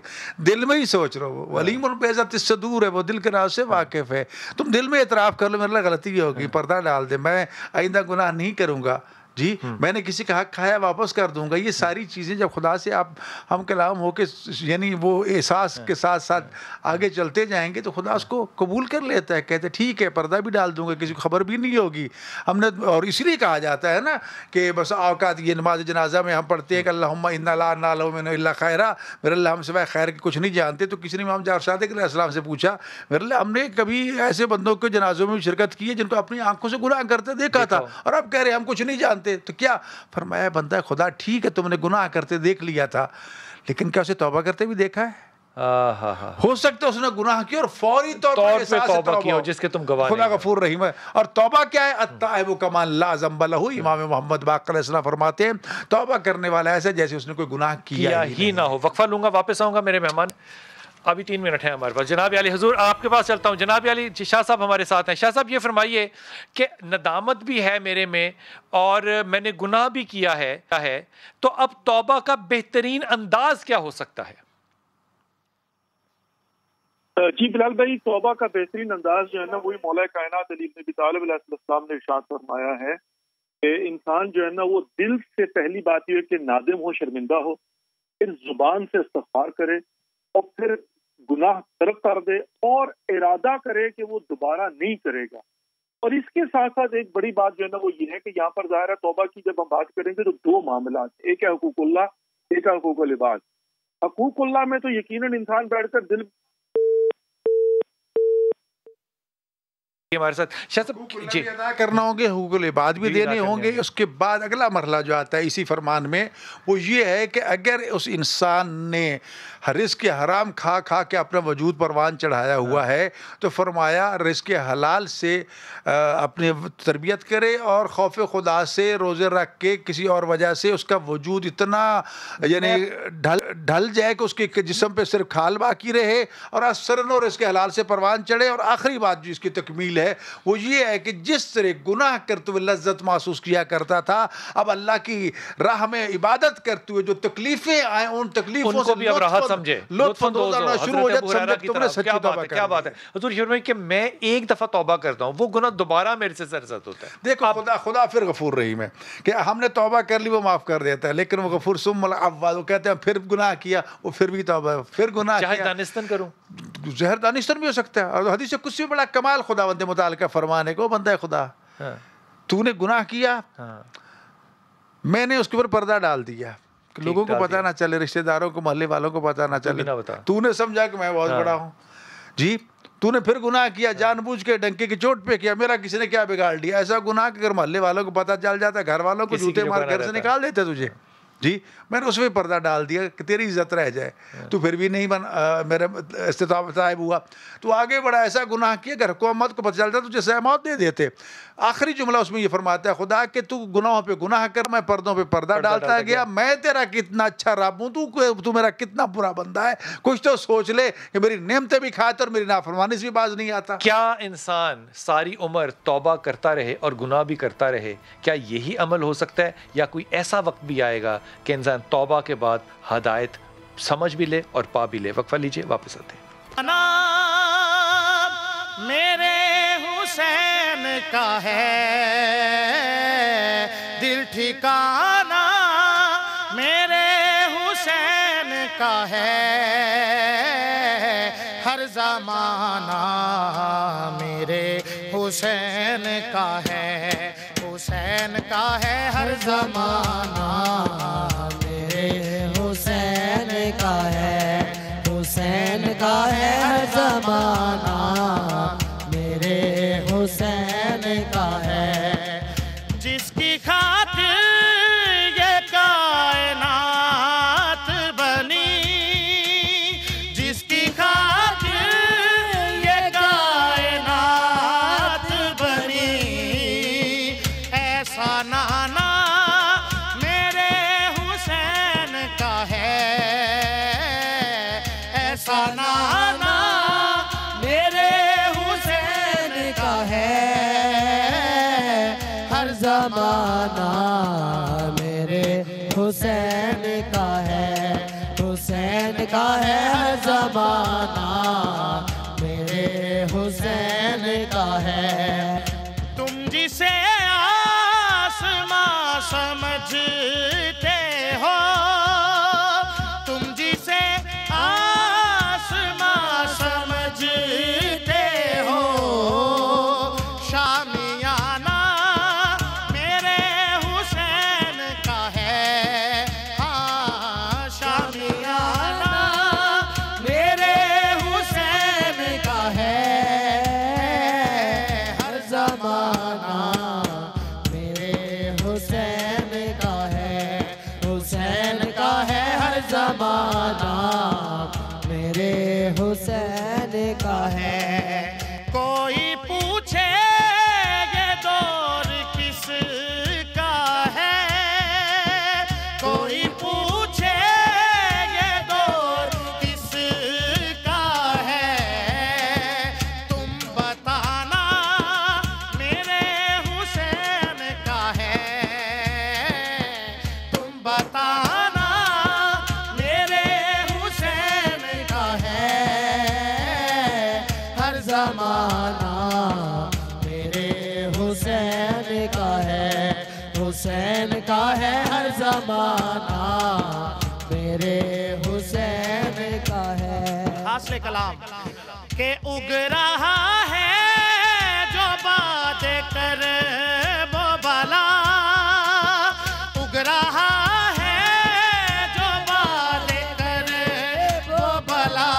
دل میں ہی سوچ رہو۔ وہ علیم البعزت الصدور ہے، وہ دل کے راز سے واقف ہے۔ تم دل میں اعتراف کر لو میرے اللہ غلطی ہوگی، پردہ ڈال دے، میں آئندہ گناہ نہیں کروں گا، جی میں نے کسی کا حق کھایا واپس کر دوں گا۔ یہ ساری چیزیں جب خدا سے آپ ہم کلام ہو کے یعنی وہ احساس کے ساتھ ساتھ آگے چلتے جائیں گے تو خدا اس کو قبول کر لیتا ہے، کہتے ٹھیک ہے پردہ بھی ڈال دوں گا، کسی کو خبر بھی نہیں ہوگی۔ ہم نے اور اسی لیے کہا جاتا ہے نا کہ بس اوقات یہ نماز جنازہ میں ہم پڑھتے ہیں کہ اللہم انا لا نعلم من الا خیرا، میرے اللہ ہم سوائے خیر کے کچھ نہیں جانتے۔ تو کسی نے امام جعفر صادق علیہ السلام سے پوچھا، میرے اللہ ہم نے کبھی ایسے بندوں کے جنازوں میں شرکت کی ہے جن کو اپنی آنکھوں سے گناہ کرتے دیکھا تھا، اور اب کہہ رہے ہم کچھ نہیں جانتے، تو کیا؟ فرمایا بندہ خدا ٹھیک ہے تم نے گناہ کرتے دیکھ لیا تھا، لیکن کیا اسے توبہ کرتے بھی دیکھا ہے؟ ہو سکتا ہے اس نے گناہ کیا اور فوری طور پہ توبہ کیا جس کے تم گواہ خدا غفور رحیم ہے۔ اور توبہ کیا ہے؟ التائب کمن لا ذنب لہ، امام محمد باقر علیہ السلام فرماتے ہیں توبہ کرنے والا ایسا جیسے اس نے کوئی گناہ کیا ہی نہ ہو۔ وقفہ لوں گا، واپس آؤں گا میرے مہمان، ابھی 3 منٹ ہیں ہمارے پاس۔ جناب علی حضور آپ کے پاس چلتا ہوں۔ جناب علی شاہ صاحب ہمارے ساتھ ہیں۔ شاہ صاحب یہ فرمائیے کہ ندامت بھی ہے میرے میں اور میں نے گناہ بھی کیا ہے، تو اب توبہ کا بہترین انداز کیا ہو سکتا ہے؟ جی بلال بھائی، توبہ کا بہترین انداز جو ہے نا وہی مولا کائنات علی بن ابی طالب علیہ السلام نے ارشاد فرمایا ہے کہ انسان جو ہے نا وہ دل سے پہلی بات یہ ہے کہ نادم ہو، شرمندہ ہو، پھر زبان سے استغفار کرے اور پھر گناہ ترک کر دے اور ارادہ کرے کہ وہ دوبارہ نہیں کرے گا۔ اور اس کے ساتھ ساتھ ایک بڑی بات جو ہے نا وہ یہ ہے کہ یہاں پر ظاہر ہے توبہ کی جب ہم بات کریں گے تو 2 معاملات، ایک ہے حقوق اللہ، ایک ہے حقوق العباد۔ حقوق اللہ میں تو یقیناً انسان بیٹھ کر دل ہمارے ساتھ جی ادا کرنا ہوں گے، حقوق العباد بھی دینے ہوں گے۔ اس کے بعد اگلا مرحلہ جو آتا ہے اسی فرمان میں وہ یہ ہے کہ اگر اس انسان نے رزق حرام کھا کھا کے اپنا وجود پروان چڑھایا ہوا ہے تو فرمایا رزق حلال سے اپنی تربیت کرے اور خوف خدا سے روزے رکھ کے کسی اور وجہ سے اس کا وجود اتنا یعنی ڈھل جائے کہ اس کے جسم پہ صرف کھال باقی رہے اور اثرن اور رزق حلال سے پروان چڑھے۔ اور آخری بات جو اس کی تکمیل ہے وہ یہ ہے کہ جس طرح گناہ کرتے ہوئے لذت محسوس کیا کرتا تھا، اب اللہ کی راہ میں عبادت کرتے ہوئے جو تکلیفیں آئیں ان تکلیفوں سے بھی اب راحت سمجھے، لطف اندوز ہونا شروع ہو جاتا، سمجھے تم نے سچی توبہ کر۔ کیا بات ہے حضور فرمائیں کہ میں ایک دفعہ توبہ کرتا ہوں وہ گناہ دوبارہ میرے سے سرزد ہوتا ہے۔ دیکھو خدا پھر غفور رحیم ہے کہ ہم نے توبہ کر لی وہ معاف کر دیتا ہے، لیکن وہ غفور ثم العواد، وہ کہتے ہیں پھر گناہ کیا وہ پھر بھی توبہ، پھر گناہ کیا، چاہے دانستن کروں، زہر دانستن بھی ہو سکتا ہے۔ اور حدیث سے کچھ سے بڑا کمال خداوند متعال کا فرمان ہے کہ وہ بندہ خدا تو نے گناہ کیا, میں نے اس کے اوپر پردہ ڈال دیا کہ لوگوں کو پتہ نہ چلے, رشتہ داروں کو, محلے والوں کو پتہ نہ چلے, تو نے سمجھا کہ میں بہت بڑا ہوں. جی تو نے پھر گناہ کیا, جان بوجھ کے ڈنکے کی چوٹ پہ کیا, میرا کسی نے کیا بگاڑ دیا. ایسا گناہ کہ اگر محلے والوں کو پتہ چل جاتا, گھر والوں کو جوتے مار گھر سے نکال دیتے تجھے. جی میں نے اس میں پردہ ڈال دیا کہ تیری عزت رہ جائے, تو پھر بھی نہیں میرا استطاعت ہوا, تو آگے بڑا ایسا گناہ کیا کہ حکومت کو پتہ چلتا تجھے سزا موت دے دیتے. آخری جملہ اس میں یہ فرماتا ہے خدا کہ تو گناہوں پہ گناہ کر, میں پردوں پہ پردہ ڈالتا گیا, میں تیرا کتنا اچھا رب ہوں, تو میرا کتنا برا بندہ ہے. کچھ تو سوچ لے کہ میری نعمتیں بھی کھاتا اور میری نافرمانی سے بھی باز نہیں آتا. کیا انسان ساری عمر توبہ کرتا رہے اور گناہ بھی کرتا رہے, کیا یہی عمل ہو سکتا ہے, یا کوئی ایسا وقت بھی آئے گا کہ انسان توبہ کے بعد ہدایت سمجھ بھی لے اور پا بھی لے؟ وقفہ لیجئے, واپس آتے ہیں. میرے حسین کا ہے دل ٹھکانا, میرے حسین کا ہے ہر زمانہ, میرے حسین کا ہے, حسین کا ہے ہر زمانہ, میرے حسین کا ہے, حسین کا ہے ہر زمانہ, میرے حسین کا ہے. جس کی خاطر یہ کائنات بنی, جس کی خاطر یہ کائنات بنی, ایسا نانا میرے حسین کا ہے, ایسا نانا میرے حسین کا ہے ہر زمانہ, میرے حسین کا ہے, حسین کا ہے ہر زمانہ, میرے حسین کا ہے. تم جسے آسماں سمجھتے ہو, تم جسے آسماں سمجھتے ہو, شامیانہ میرے حسین کا ہے, ہاں شامیانہ میرے حسین کا ہے ہر زمانہ, میرے حسین کا ہے, حسین کا ہے ہر زمانہ, میرے حسین کا ہے. کوئی پوچھے یہ دور کس کا ہے, کوئی پوچھے یہ دور کس کا ہے, تم بتانا میرے حسین کا ہے, تم بتانا میرے حسین کا ہے ہر زمانہ, میرے حسین کا ہے, حسین کا ہے ہر زمانہ, میرے حسین کا ہے. حاصل کلام کہ اگ رہا ہے جو بات کر وہ بلا, اگ رہا ہے جو بات کر وہ بلا,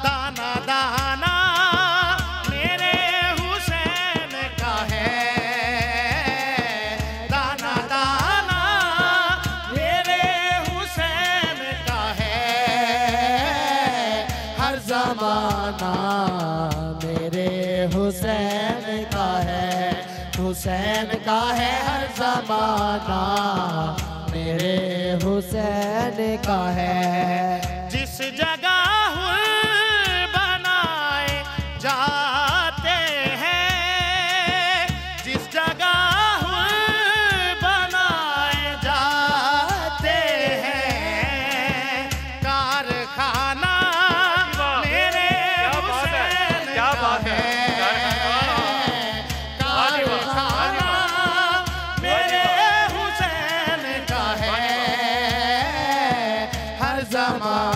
دانا دانا میرے حسین کا ہے, دانا دانا میرے حسین کا ہے ہر زمانہ, میرے حسین کا ہے, حسین کا ہے ہر زمانہ, میرے حسین کا ہے. جس جگہ بنائے جاتے ہیں, جس جگہ بنائے جاتے ہیں, کارخانہ میرے حسین کا ہے, کارخانہ میرے حسین کا ہے ہر زمانہ,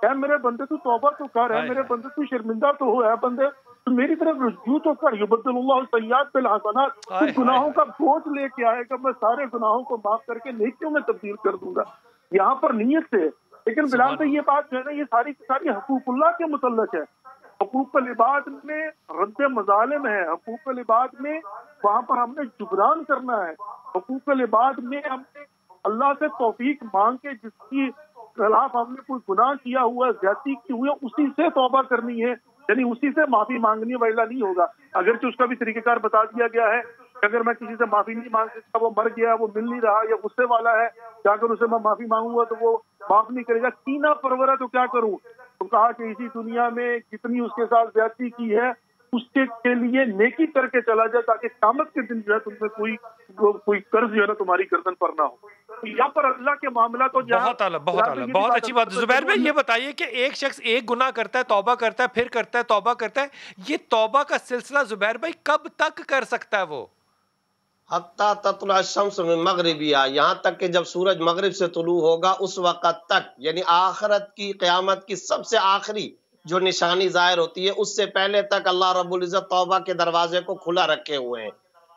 اے میرے بندے تو توبہ تو کر، اے میرے بندے تو شرمندہ تو ہو، اے بندے تو میری طرف رجوع تو کر، یبدل اللہ السیئات بالحسنات، تو گناہوں کا بوجھ لے کے آئے گا، میں سارے گناہوں کو معاف کر کے نیکیوں میں تبدیل کر دوں گا. یہاں پر نیت سے. لیکن بلال بھائی یہ بات جو ہے نا یہ ساری ساری حقوق اللہ کے متعلق ہے. حقوق العباد میں رد مظالم ہے، حقوق العباد میں وہاں پر ہم نے جبران کرنا ہے. حقوق العباد میں ہم نے اللہ سے توفیق مانگ کے جس کی خلاف ہم نے کوئی گناہ کیا ہوا ہے، زیادتی کی ہوئی ہے، اسی سے توبہ کرنی ہے، یعنی اسی سے معافی مانگنی ہے، ویلا نہیں ہوگا. اگرچہ اس کا بھی طریقہ کار بتا دیا گیا ہے کہ اگر میں کسی سے معافی نہیں مانگ سکتا، وہ مر گیا، وہ مل نہیں رہا یا غصے والا ہے، کیا اگر اسے میں معافی مانگوں گا تو وہ معاف نہیں کرے گا. کینہ پرور ہے تو کیا کروں؟ تو کہا کہ اسی دنیا میں جتنی اس کے ساتھ زیادتی کی ہے اس کے لیے نیکی کر کے چلا جائے تاکہ قیامت کے دن جو ہے تم سے کوئی قرض جو ہے نا تمہاری گردن پر نہ ہو. یہاں پر اللہ کے معاملات تو بہت اعلیٰ، بہت اچھی بات. زبیر بھائی یہ بتائیے کہ ایک شخص ایک گناہ کرتا ہے، توبہ کرتا ہے، پھر کرتا ہے، توبہ کرتا ہے، یہ توبہ کا سلسلہ زبیر بھائی کب تک کر سکتا ہے وہ؟ حتی تطلع الشمس من مغربها، یہاں تک کہ جب سورج مغرب سے طلوع ہوگا اس وقت تک، یعنی آخرت کی قیامت کی سب سے آخری جو نشانی ظاہر ہوتی ہے اس سے پہلے تک اللہ رب العزت توبہ کے دروازے کو کھلا رکھے ہوئے ہیں.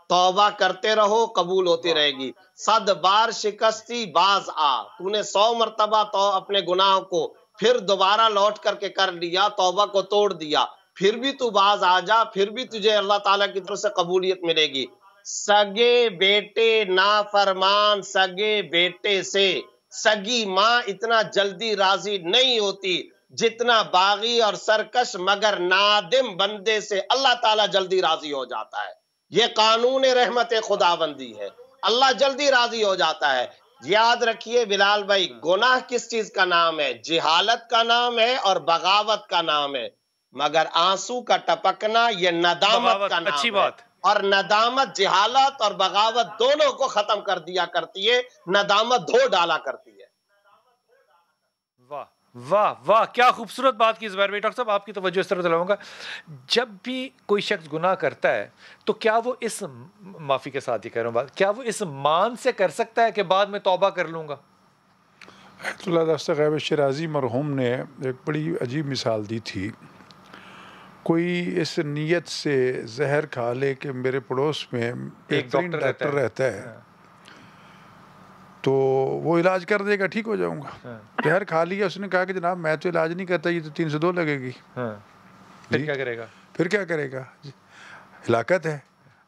توبہ کرتے رہو، قبول ہوتی رہے گی. 100 بار شکستی باز آ، تو نے 100 مرتبہ تو اپنے گناہ کو پھر دوبارہ لوٹ کر کے کر لیا، توبہ کو توڑ دیا، پھر بھی تو باز آ جا، پھر بھی تجھے اللہ تعالیٰ کی طرف سے قبولیت ملے گی. سگے بیٹے نافرمان سگے بیٹے سے، سگی ماں اتنا جلدی راضی نہیں ہوتی جتنا باغی اور سرکش مگر نادم بندے سے اللہ تعالیٰ جلدی راضی ہو جاتا ہے. یہ قانون رحمت خداوندی ہے، اللہ جلدی راضی ہو جاتا ہے. یاد رکھیے بلال بھائی، گناہ کس چیز کا نام ہے؟ جہالت کا نام ہے اور بغاوت کا نام ہے، مگر آنسو کا ٹپکنا یہ ندامت کا نام ہے. اور ندامت جہالت اور بغاوت دونوں کو ختم کر دیا کرتی ہے، ندامت دھو ڈالا کرتی ہے. واہ واہ واہ، کیا خوبصورت بات کی زبیر بھائی. ڈاکٹر صاحب آپ کی توجہ اس طرف دلاؤں گا، جب بھی کوئی شخص گناہ کرتا ہے تو کیا وہ اس معافی کے ساتھ ہی کہہ رہا ہوں بات، کیا وہ اس مان سے کر سکتا ہے کہ بعد میں توبہ کر لوں گا؟ ایت اللہ دستہ غیب شیرازی مرحوم نے ایک بڑی عجیب مثال دی تھی. کوئی اس نیت سے زہر کھا لے کہ میرے پڑوس میں ایک ڈاکٹر رہتا ہے تو وہ علاج کر دے گا، ٹھیک ہو جاؤں گا. زہر کھا لیا، اس نے کہا کہ جناب میں تو علاج نہیں کرتا، یہ تو 302 لگے گی. پھر کیا کرے گا؟ پھر کیا کرے گا؟ ہلاکت ہے.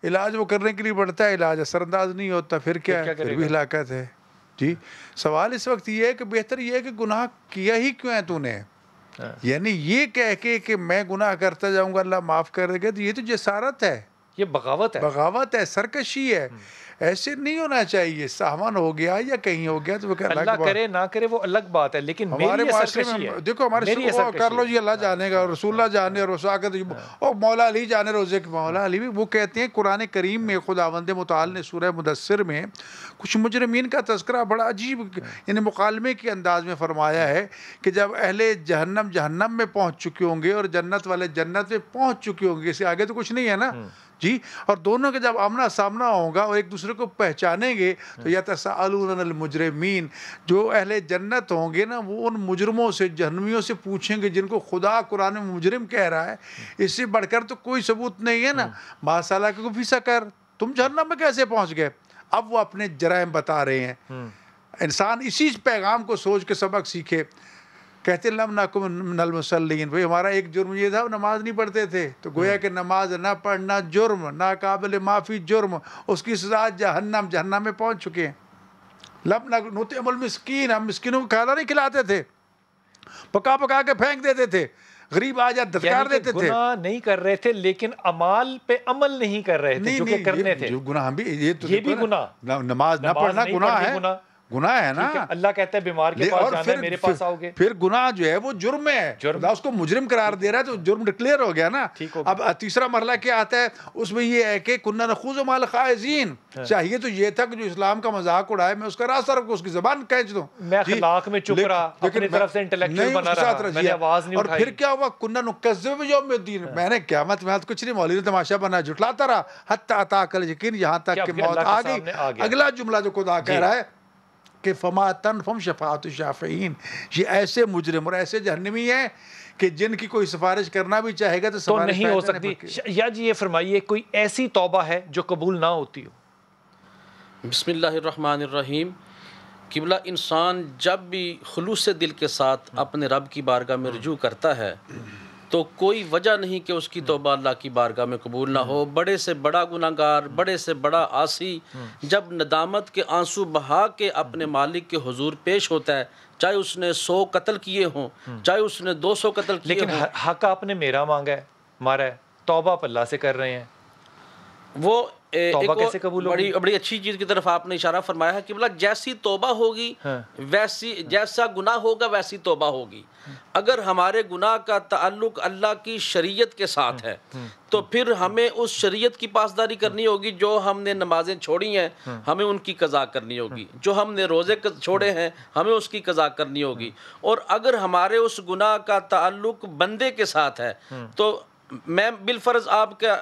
علاج وہ کرنے کے لیے بڑھتا ہے، علاج اثر انداز نہیں ہوتا، پھر کیا ہے؟ پھر بھی ہلاکت ہے. جی سوال اس وقت یہ ہے کہ بہتر یہ ہے کہ گناہ کیا ہی کیوں ہے تو نے، یعنی یہ کہہ کے کہ میں گناہ کرتا جاؤں گا اللہ معاف کر دے گا، تو یہ تو جسارت ہے، یہ بغاوت ہے، بغاوت ہے، سرکشی ہے. ایسے نہیں ہونا چاہیے. سامان ہو گیا یا کہیں ہو گیا تو وہ اللہ کرے نہ کرے وہ الگ بات ہے، لیکن ہمارے معاشرے میں دیکھو ہمارے کر لو جی اللہ جانے گا، رسول اللہ جانے، اور مولا علی جانے روزے کے. مولا علی بھی وہ کہتے ہیں قرآن کریم میں خداوند متعال نے سورہ مدثر میں کچھ مجرمین کا تذکرہ بڑا عجیب یعنی مکالمے کے انداز میں فرمایا ہے کہ جب اہل جہنم جہنم میں پہنچ چکے ہوں گے اور جنت والے جنت میں پہنچ چکے ہوں گے، اس سے آگے تو کچھ نہیں ہے نا جی، اور دونوں کے جب آمنا سامنا ہوگا اور ایک دوسرے کو پہچانیں گے تو یتساءلون عن المجرمین، جو اہل جنت ہوں گے نا وہ ان مجرموں سے جہنمیوں سے پوچھیں گے جن کو خدا قرآن میں مجرم کہہ رہا ہے. اس سے بڑھ کر تو کوئی ثبوت نہیں ہے نا. ما سلککم فی سقر، تم جہنم میں کیسے پہنچ گئے؟ اب وہ اپنے جرائم بتا رہے ہیں. انسان اسی پیغام کو سوچ کے سبق سیکھے. کہتے لم نکن من المصلین، بھئی ہمارا ایک جرم یہ تھا نماز نہیں پڑھتے تھے، تو گویا کہ نماز نہ پڑھنا جرم، ناقابل معافی جرم، اس کی سزا جہنم، جہنم میں پہنچ چکے ہیں. لم نطعم المسکین، ہم مسکینوں کو کھانا نہیں کھلاتے تھے، پکا پکا کے پھینک دیتے تھے، غریب آ جا دھتکار دیتے تھے. گناہ نہیں کر رہے تھے لیکن اعمال پہ عمل نہیں کر رہے تھے جو کہ کرنے تھے. گناہ بھی یہ بھی گناہ، نماز نہ پڑھنا گناہ ہے، گناہ ہے نا. اللہ کہتا ہے بیمار کے پاس جانا ہے، میرے پاس آؤ گے. پھر گناہ جو ہے وہ جرم ہے، خدا اس کو مجرم قرار دے رہا ہے تو جرم ڈکلیئر ہو گیا نا. اب تیسرا مرحلہ کیا آتا ہے اس میں، یہ ہے کہ کننا نخوض مع الخائضین. چاہیے تو یہ تھا کہ جو اسلام کا مذاق اڑائے میں اس کا راستہ رکھوں، اس کی زبان کھینچ دوں، میں اخلاق میں چپ رہا، اپنی طرف سے انٹلیکچوئل بنا رہا، میں نے آواز نہیں اٹھائی. اور پھر کیا ہوا؟ کننا نکذب بیوم الدین، میں نے قیامت میں کچھ نہیں، مولوی نے تماشا بنا جھٹلاتا رہا حتی اتاک الیقین، یہاں تک کہ موت آ گئی. اگلا جملہ جو خدا کہہ رہا ہے کہ فما تنفعهم شفاعت الشافعین، یہ ایسے مجرم اور ایسے جہنمی ہیں کہ جن کی کوئی سفارش کرنا بھی چاہے گا تو سفارش نہیں ہو سکتی۔ یا جی یہ فرمائیے کوئی ایسی توبہ ہے جو قبول نہ ہوتی ہو؟ بسم اللہ الرحمن الرحیم۔ قبلہ انسان جب بھی خلوص دل کے ساتھ اپنے رب کی بارگاہ میں رجوع کرتا ہے تو کوئی وجہ نہیں کہ اس کی توبہ اللہ کی بارگاہ میں قبول نہ ہو۔ بڑے سے بڑا گناہگار، بڑے سے بڑا عاصی جب ندامت کے آنسو بہا کے اپنے مالک کے حضور پیش ہوتا ہے، چاہے اس نے 100 قتل کیے ہوں، چاہے اس نے 200 قتل کیے ہوں، لیکن حق آپ نے میرا مانگا ہے، مارا ہے، توبہ آپ اللہ سے کر رہے ہیں، وہ توبہ کیسے قبول ہوگی؟ بڑی اچھی چیز کی طرف آپ نے اشارہ فرمایا ہے کہ بلا جیسی توبہ ہوگی ویسی، جیسا گناہ ہوگا ویسی توبہ ہوگی۔ اگر ہمارے گناہ کا تعلق اللہ کی شریعت کے ساتھ ہے تو پھر ہمیں اس شریعت کی پاسداری کرنی ہوگی۔ جو ہم نے نمازیں چھوڑی ہیں ہمیں ان کی قضا کرنی ہوگی، جو ہم نے روزے چھوڑے ہیں ہمیں اس کی قضا کرنی ہوگی۔ اور اگر ہمارے اس گناہ کا تعلق بندے کے ساتھ ہے تو میں بالفرض آپ کا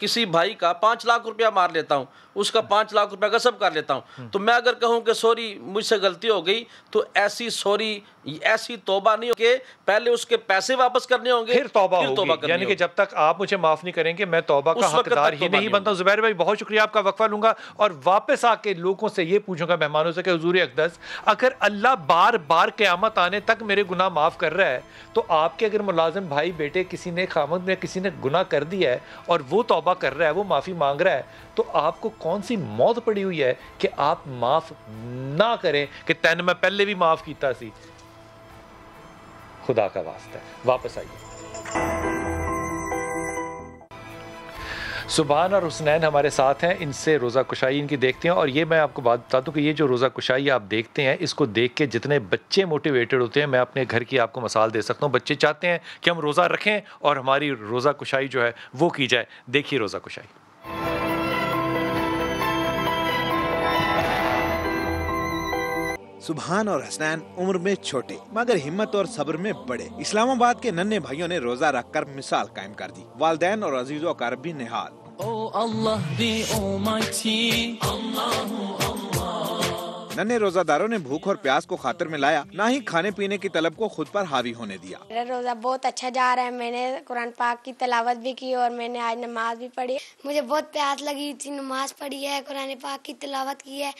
کسی بھائی کا 5 لاکھ روپیہ مار لیتا ہوں، اس کا 5 لاکھ روپیہ غصب کر لیتا ہوں، تو میں اگر کہوں کہ سوری مجھ سے غلطی ہو گئی تو ایسی سوری، ایسی توبہ نہیں ہو کہ پہلے اس کے پیسے واپس کرنے ہوں گے پھر توبہ ہوگی، یعنی کہ جب تک آپ مجھے معاف نہیں کریں گے میں توبہ کا حقدار ہی نہیں بنتا ہوں۔ زبیر بھائی بہت شکریہ، آپ کا وقفہ لوں گا اور واپس آ کے لوگوں سے یہ پوچھوں گا، مہمانوں سے، کہ حضور اقدس اگر اللہ بار بار قیامت آنے تک میرے گناہ معاف کر رہا ہے تو آپ کے اگر ملازم بھائی بیٹے کسی نے خامد میں کسی نے گناہ کر دیا ہے اور وہ توبہ کر رہا ہے، وہ معافی مانگ رہا ہے، تو آپ کو کون سی موت پڑی ہوئی ہے کہ آپ معاف نہ کریں کہ تین میں پہلے بھی معاف کیتا سی؟ خدا کا واسطہ ہے، واپس آئیے۔ سبحان اور حسنین ہمارے ساتھ ہیں، ان سے روزہ کشائی ان کی دیکھتے ہیں، اور یہ میں آپ کو بات بتا دوں کہ یہ جو روزہ کشائی آپ دیکھتے ہیں اس کو دیکھ کے جتنے بچے موٹیویٹڈ ہوتے ہیں، میں اپنے گھر کی آپ کو مثال دے سکتا ہوں، بچے چاہتے ہیں کہ ہم روزہ رکھیں اور ہماری روزہ کشائی جو ہے وہ کی جائے۔ دیکھیے روزہ کشائی۔ سبحان اور حسنین عمر میں چھوٹے مگر ہمت اور صبر میں بڑے، اسلام آباد کے ننھے بھائیوں نے روزہ رکھ کر مثال قائم کر دی۔ والدین اور عزیز و اقارب بھی نہال۔ ننھے روزہ داروں نے بھوک اور پیاس کو خاطر میں لایا، نہ ہی کھانے پینے کی طلب کو خود پر حاوی ہونے دیا۔ میرا روزہ بہت اچھا جا رہا ہے، میں نے قرآن پاک کی تلاوت بھی کی اور میں نے آج نماز بھی پڑھی۔ مجھے بہت پیاس لگی تھی، نماز پڑھی ہے، قرآن پاک کی تلاوت کی ہے،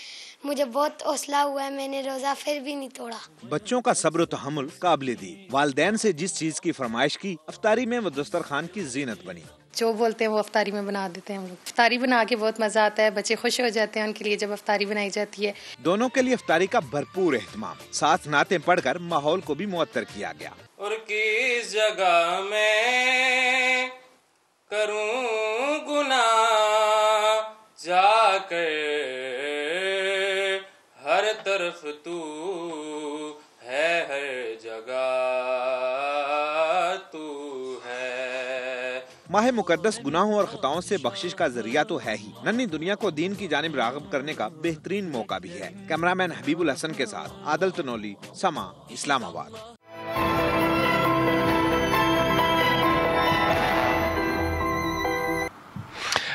مجھے بہت حوصلہ ہوا ہے، میں نے روزہ پھر بھی نہیں توڑا۔ بچوں کا صبر و تحمل قابل دی، والدین سے جس چیز کی فرمائش کی افطاری میں وہ دسترخوان کی زینت بنی۔ جو بولتے ہیں وہ افطاری میں بنا دیتے ہیں ہم لوگ۔ افطاری بنا کے بہت مزہ آتا ہے، بچے خوش ہو جاتے ہیں ان کے لیے جب افطاری بنائی جاتی ہے۔ دونوں کے لیے افطاری کا بھرپور اہتمام، ساتھ نعتیں پڑھ کر ماحول کو بھی معطر کیا گیا۔ اور کس جگہ میں کروں گناہ جا کر، ہر طرف تو ہے، ہر جگہ تو ہے۔ ماہ مقدس گناہوں اور خطاؤں سے بخشش کا ذریعہ تو ہے ہی، ننھی دنیا کو دین کی جانب راغب کرنے کا بہترین موقع بھی ہے۔ کیمرامین حبیب الحسن کے ساتھ عادل تنولی، سما، اسلام آباد۔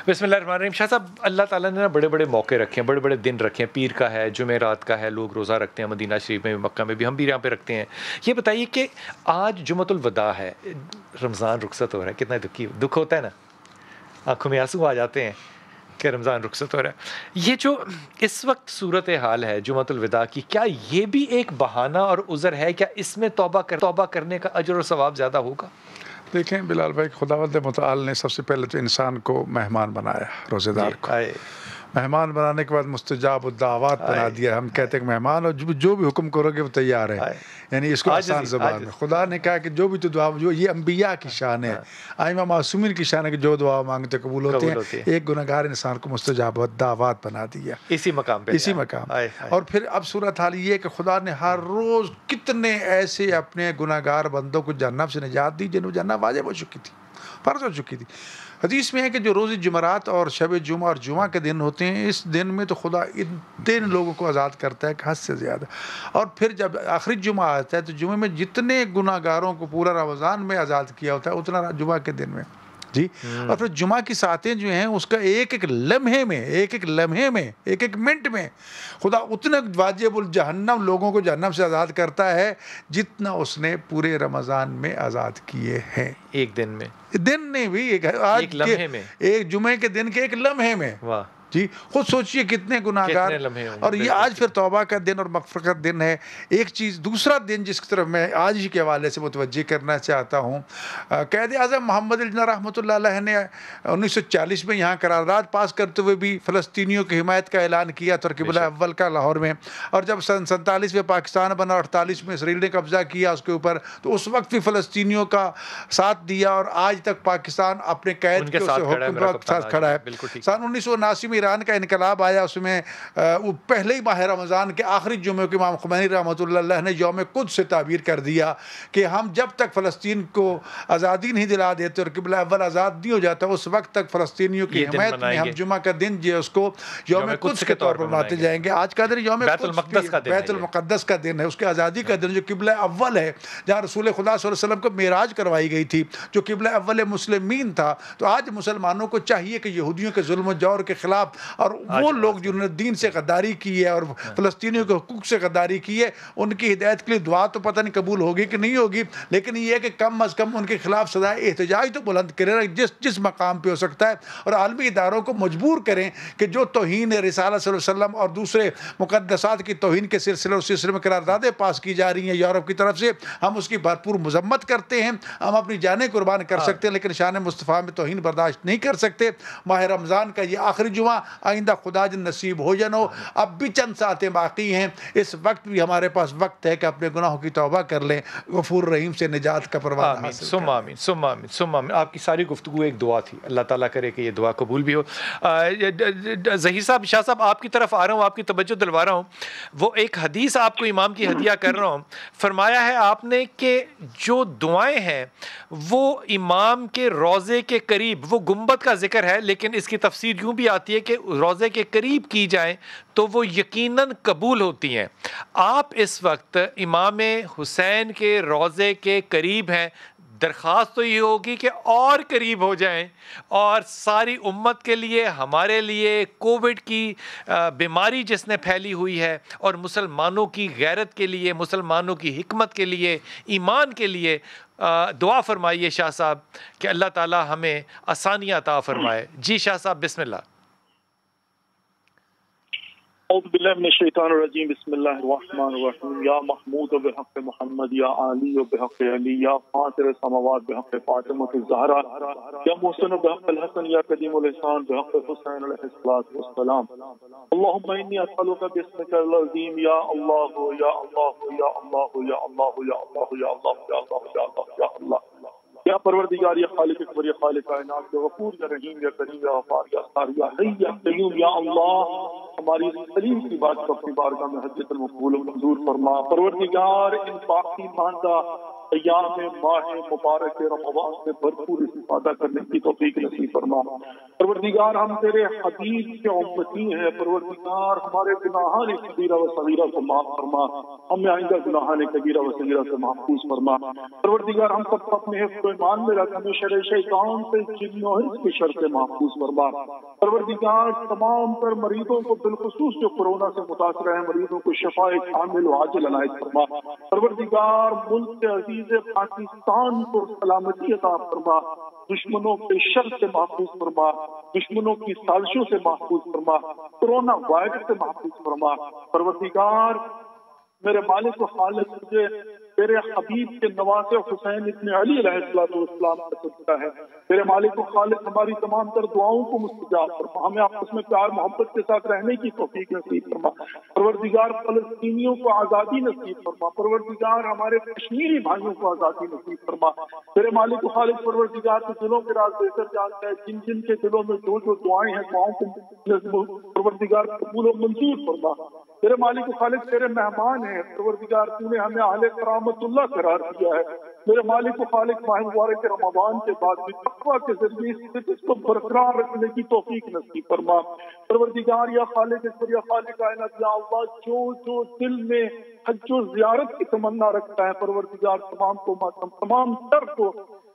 بسم اللہ الرحمن الرحیم۔ شاہ صاحب، اللہ تعالیٰ نے بڑے بڑے موقع رکھے ہیں، بڑے بڑے دن رکھے ہیں، پیر کا ہے، جمعرات کا ہے، لوگ روزہ رکھتے ہیں، مدینہ شریف میں بھی، مکہ میں بھی، ہم بھی یہاں پہ رکھتے ہیں۔ یہ بتائیے کہ آج جمعۃ الوداع ہے، رمضان رخصت ہو رہا ہے، کتنا دکھ ہوتا ہے نا، آنکھوں میں آنسو آ جاتے ہیں کہ رمضان رخصت ہو رہا ہے۔ یہ جو اس وقت صورت حال ہے جمعۃ الوداع کی، کیا یہ بھی ایک بہانہ اور عذر ہے؟ کیا اس میں توبہ کرنے کا اجر اور ثواب زیادہ ہوگا؟ دیکھیں بلال بھائی، خداوند متعال نے سب سے پہلے تو انسان کو مہمان بنایا، روزے دار کو مہمان بنانے کے بعد مستجاب الدعوات بنا دیا۔ ہم کہتے ہیں کہ مہمان اور جو بھی حکم کرو گے وہ تیار ہے، یعنی اس کو آسان زبان میں خدا نے کہا کہ جو بھی تو دعا، جو یہ انبیاء کی شان ہے، ائمہ معصومین کی شان ہے کہ جو دعا مانگتے قبول ہوتے ہیں۔ ایک گنہگار انسان کو مستجاب الدعوات بنا دیا اسی مقام پہ، اسی مقام۔ اور پھر اب صورت حال یہ ہے کہ خدا نے ہر روز کتنے ایسے اپنے گنہگار بندوں کو جہنم سے نجات دی جنہوں جنت واجب ہو چکی تھی، فرض ہو چکی تھی۔ حدیث میں ہے کہ جو روز جمعرات اور شب جمعہ اور جمعہ کے دن ہوتے ہیں، اس دن میں تو خدا اتنے لوگوں کو آزاد کرتا ہے کہ حد سے زیادہ۔ اور پھر جب آخری جمعہ آتا ہے تو جمعے میں جتنے گناہ گاروں کو پورا رمضان میں آزاد کیا ہوتا ہے اتنا جمعہ کے دن میں جی اور پھر جمعہ کی ساعتیں جو ہیں اس کا ایک ایک لمحے میں ایک ایک منٹ میں خدا اتنا واجب الجہنم لوگوں کو جہنم سے آزاد کرتا ہے جتنا اس نے پورے رمضان میں آزاد کیے ہیں، ایک دن میں، دن نہیں بھی ایک لمحے میں، ایک جمعے کے دن کے ایک لمحے میں۔ واہ جی خود سوچئے کتنے گناہگار، اور یہ آج پھر توبہ کا دن اور مغفرت کا دن ہے۔ ایک چیز دوسرا دن جس کی طرف میں آج ہی کے حوالے سے متوجہ کرنا چاہتا ہوں، قائد اعظم محمد علی جناح رحمۃ اللہ علیہ نے 1940 میں یہاں قرارداد پاس کرتے ہوئے بھی فلسطینیوں کی حمایت کا اعلان کیا ترکیب الاول کا لاہور میں، اور جب سن 47 میں پاکستان بنا اور 48 میں اسرائیل نے قبضہ کیا اس کے اوپر، تو اس وقت بھی فلسطینیوں کا ساتھ دیا اور آج تک پاکستان اپنے قید کے حکم کے ساتھ کھڑا ہے۔ سن 1979 میں ایران کا انقلاب آیا، اس میں وہ پہلے ہی ماہ رمضان کے آخری جمعے کو امام خمینی رحمۃ اللہ علیہ نے یوم قدس سے تعبیر کر دیا کہ ہم جب تک فلسطین کو آزادی نہیں دلا دیتے اور قبلہ اول آزاد نہیں ہو جاتا اس وقت تک فلسطینیوں کی حمایت میں ہم جمعہ کا دن جو ہے اس کو یوم قدس کے طور پر مناتے جائیں گے۔ آج کا دن یوم بیت المقدس کا دن ہے، اس کے آزادی کا دن جو قبلہ اول ہے، جہاں رسول خدا صلی اللہ علیہ وسلم کو معراج کروائی گئی تھی، جو قبلہ اول مسلمین تھا۔ تو آج مسلمانوں کو چاہیے کہ یہودیوں کے ظلم و جور کے خلاف اور وہ لوگ جنہوں نے دین سے غداری کی ہے اور فلسطینیوں کے حقوق سے غداری کی ہے، ان کی ہدایت کے لیے دعا تو پتہ نہیں قبول ہوگی کہ نہیں ہوگی، لیکن یہ ہے کہ کم از کم ان کے خلاف سزائے احتجاج تو بلند کرے، جس مقام پہ ہو سکتا ہے، اور عالمی اداروں کو مجبور کریں کہ جو توہین رسالت صلی اللہ علیہ وسلم اور دوسرے مقدسات کی توہین کے سلسلے میں قراردادیں پاس کی جا رہی ہیں یورپ کی طرف سے، ہم اس کی بھرپور مذمت کرتے ہیں، ہم اپنی جانیں قربان کر سکتے ہیں لیکن شان مصطفیٰ میں توہین برداشت نہیں کر سکتے۔ ماہ رمضان کا یہ آخری جمعہ آئندہ خدا جن نصیب ہو جنو، اب بھی چند ساعتیں باقی ہیں، اس وقت بھی ہمارے پاس وقت ہے کہ اپنے گناہوں کی توبہ کر لیں، غفور رحیم سے نجات کا پروانہ حاصل کریں۔ ثم آمین ثم آمین ثم آمین۔ آپ کی ساری گفتگو ایک دعا تھی، اللہ تعالیٰ کرے کہ یہ دعا قبول بھی ہو۔ ظہیر صاحب، شاہ صاحب، آپ کی طرف آ رہا ہوں، آپ کی توجہ دلوا رہا ہوں، وہ ایک حدیث آپ کو امام کی ہدیہ کر رہا ہوں۔ فرمایا ہے آپ نے کہ جو دعائیں ہیں وہ امام کے روضے کے قریب، وہ گنبد کا ذکر ہے لیکن اس کی تفسیر یوں بھی آتی ہے کہ روضے کے قریب کی جائیں تو وہ یقیناً قبول ہوتی ہیں۔ آپ اس وقت امام حسین کے روضے کے قریب ہیں، درخواست تو یہ ہوگی کہ اور قریب ہو جائیں، اور ساری امت کے لیے، ہمارے لیے، کووڈ کی بیماری جس نے پھیلی ہوئی ہے اور مسلمانوں کی غیرت کے لیے، مسلمانوں کی حکمت کے لیے، ایمان کے لیے دعا فرمائیے شاہ صاحب کہ اللہ تعالی ہمیں آسانیاں عطا فرمائے۔ جی شاہ صاحب بسم اللہ۔ اعوذ باللہ من الشیطان الرجیم، بسم اللہ الرحمن الرحیم۔ یا محمود بحق محمد، یا علی بحق علی، یا فاطر السماوات بحق فاطمہ الزہرا، یا محسن بحق الحسن، یا قدیم الاحسان بحق حسین علیہ السلام۔ اللہم انی اسألک باسمک العظیم، یا اللہ یا اللہ یا اللہ یا اللہ یا اللہ یا اللہ یا اللہ یا اللہ یا اللہ، یا پروردگار، یا خالق اکبر، یا خالق کائنات، یا غفور، یا رحیم، یا کریم، یا غفار، یا ستار، یا حی، یا قیوم، یا اللہ ہماری سلیم کی بات کو اپنی بارگاہ میں حجت المقبول و منظور فرما۔ پروردگار ان باقی ماندہ ایام ماہ مبارک رمضان سے بھرپور استفادہ کرنے کی توفیق نصیب فرما۔ پروردگار ہم تیرے حبیب کے امتی ہیں، پروردگار ہمارے گناہان کبیرہ و صغیرہ کو معاف فرما، ہمیں آئندہ گناہان کبیرہ و صغیرہ سے محفوظ فرما۔ پروردگار ہم سب کو اپنے حفظ و ایمان میں رکھ، ہمیں شر شیطان سے، جن و انس کے شر سے محفوظ فرما۔ پروردگار تمام تر مریضوں کو، بالخصوص جو کورونا سے متاثر ہیں مریضوں کو شفاء کامل و عاجل عنایت فرما۔ پروردگار ملک کے عزیز پاکستان کو سلامتی عطا فرما، دشمنوں کے شر سے محفوظ فرما، دشمنوں کی سازشوں سے محفوظ فرما، کورونا وائرس سے محفوظ فرما۔ پروردگار میرے مالک و خالق، تجھے تیرے حبیب کے نواسے حسین ابن علی علیہ السلام کا صدقہ ہے، تیرے مالک و خالق ہماری تمام تر دعاؤں کو مستجاب فرما، ہمیں آپس میں پیار محبت کے ساتھ رہنے کی توفیق نصیب فرما۔ پروردگار فلسطینیوں کو آزادی نصیب فرما، پروردگار ہمارے کشمیری بھائیوں کو آزادی نصیب فرما۔ تیرے مالک و خالق پروردگار کے دلوں کے راز بہتر جانتا ہے، جن جن کے دلوں میں جو جو دعائیں ہیں دعاؤں کو پروردگار قبول و منظور فرما۔ تیرے مالک و خالق تیرے مہمان ہیں، پروردگار تو نے ہمیں اہل کرامت اللہ قرار دیا ہے، میرے مالک و خالق ماہ مبارک رمضان کے بعد بھی تقویٰ کے ذریعے اس کو برقرار رکھنے کی توفیق نصیب فرما۔ پروردگار یا خالق اکبر، یا خالق کائنات، یا اللہ جو جو دل میں حج و زیارت کی تمنا رکھتا ہے، پروردگار تمام تر کو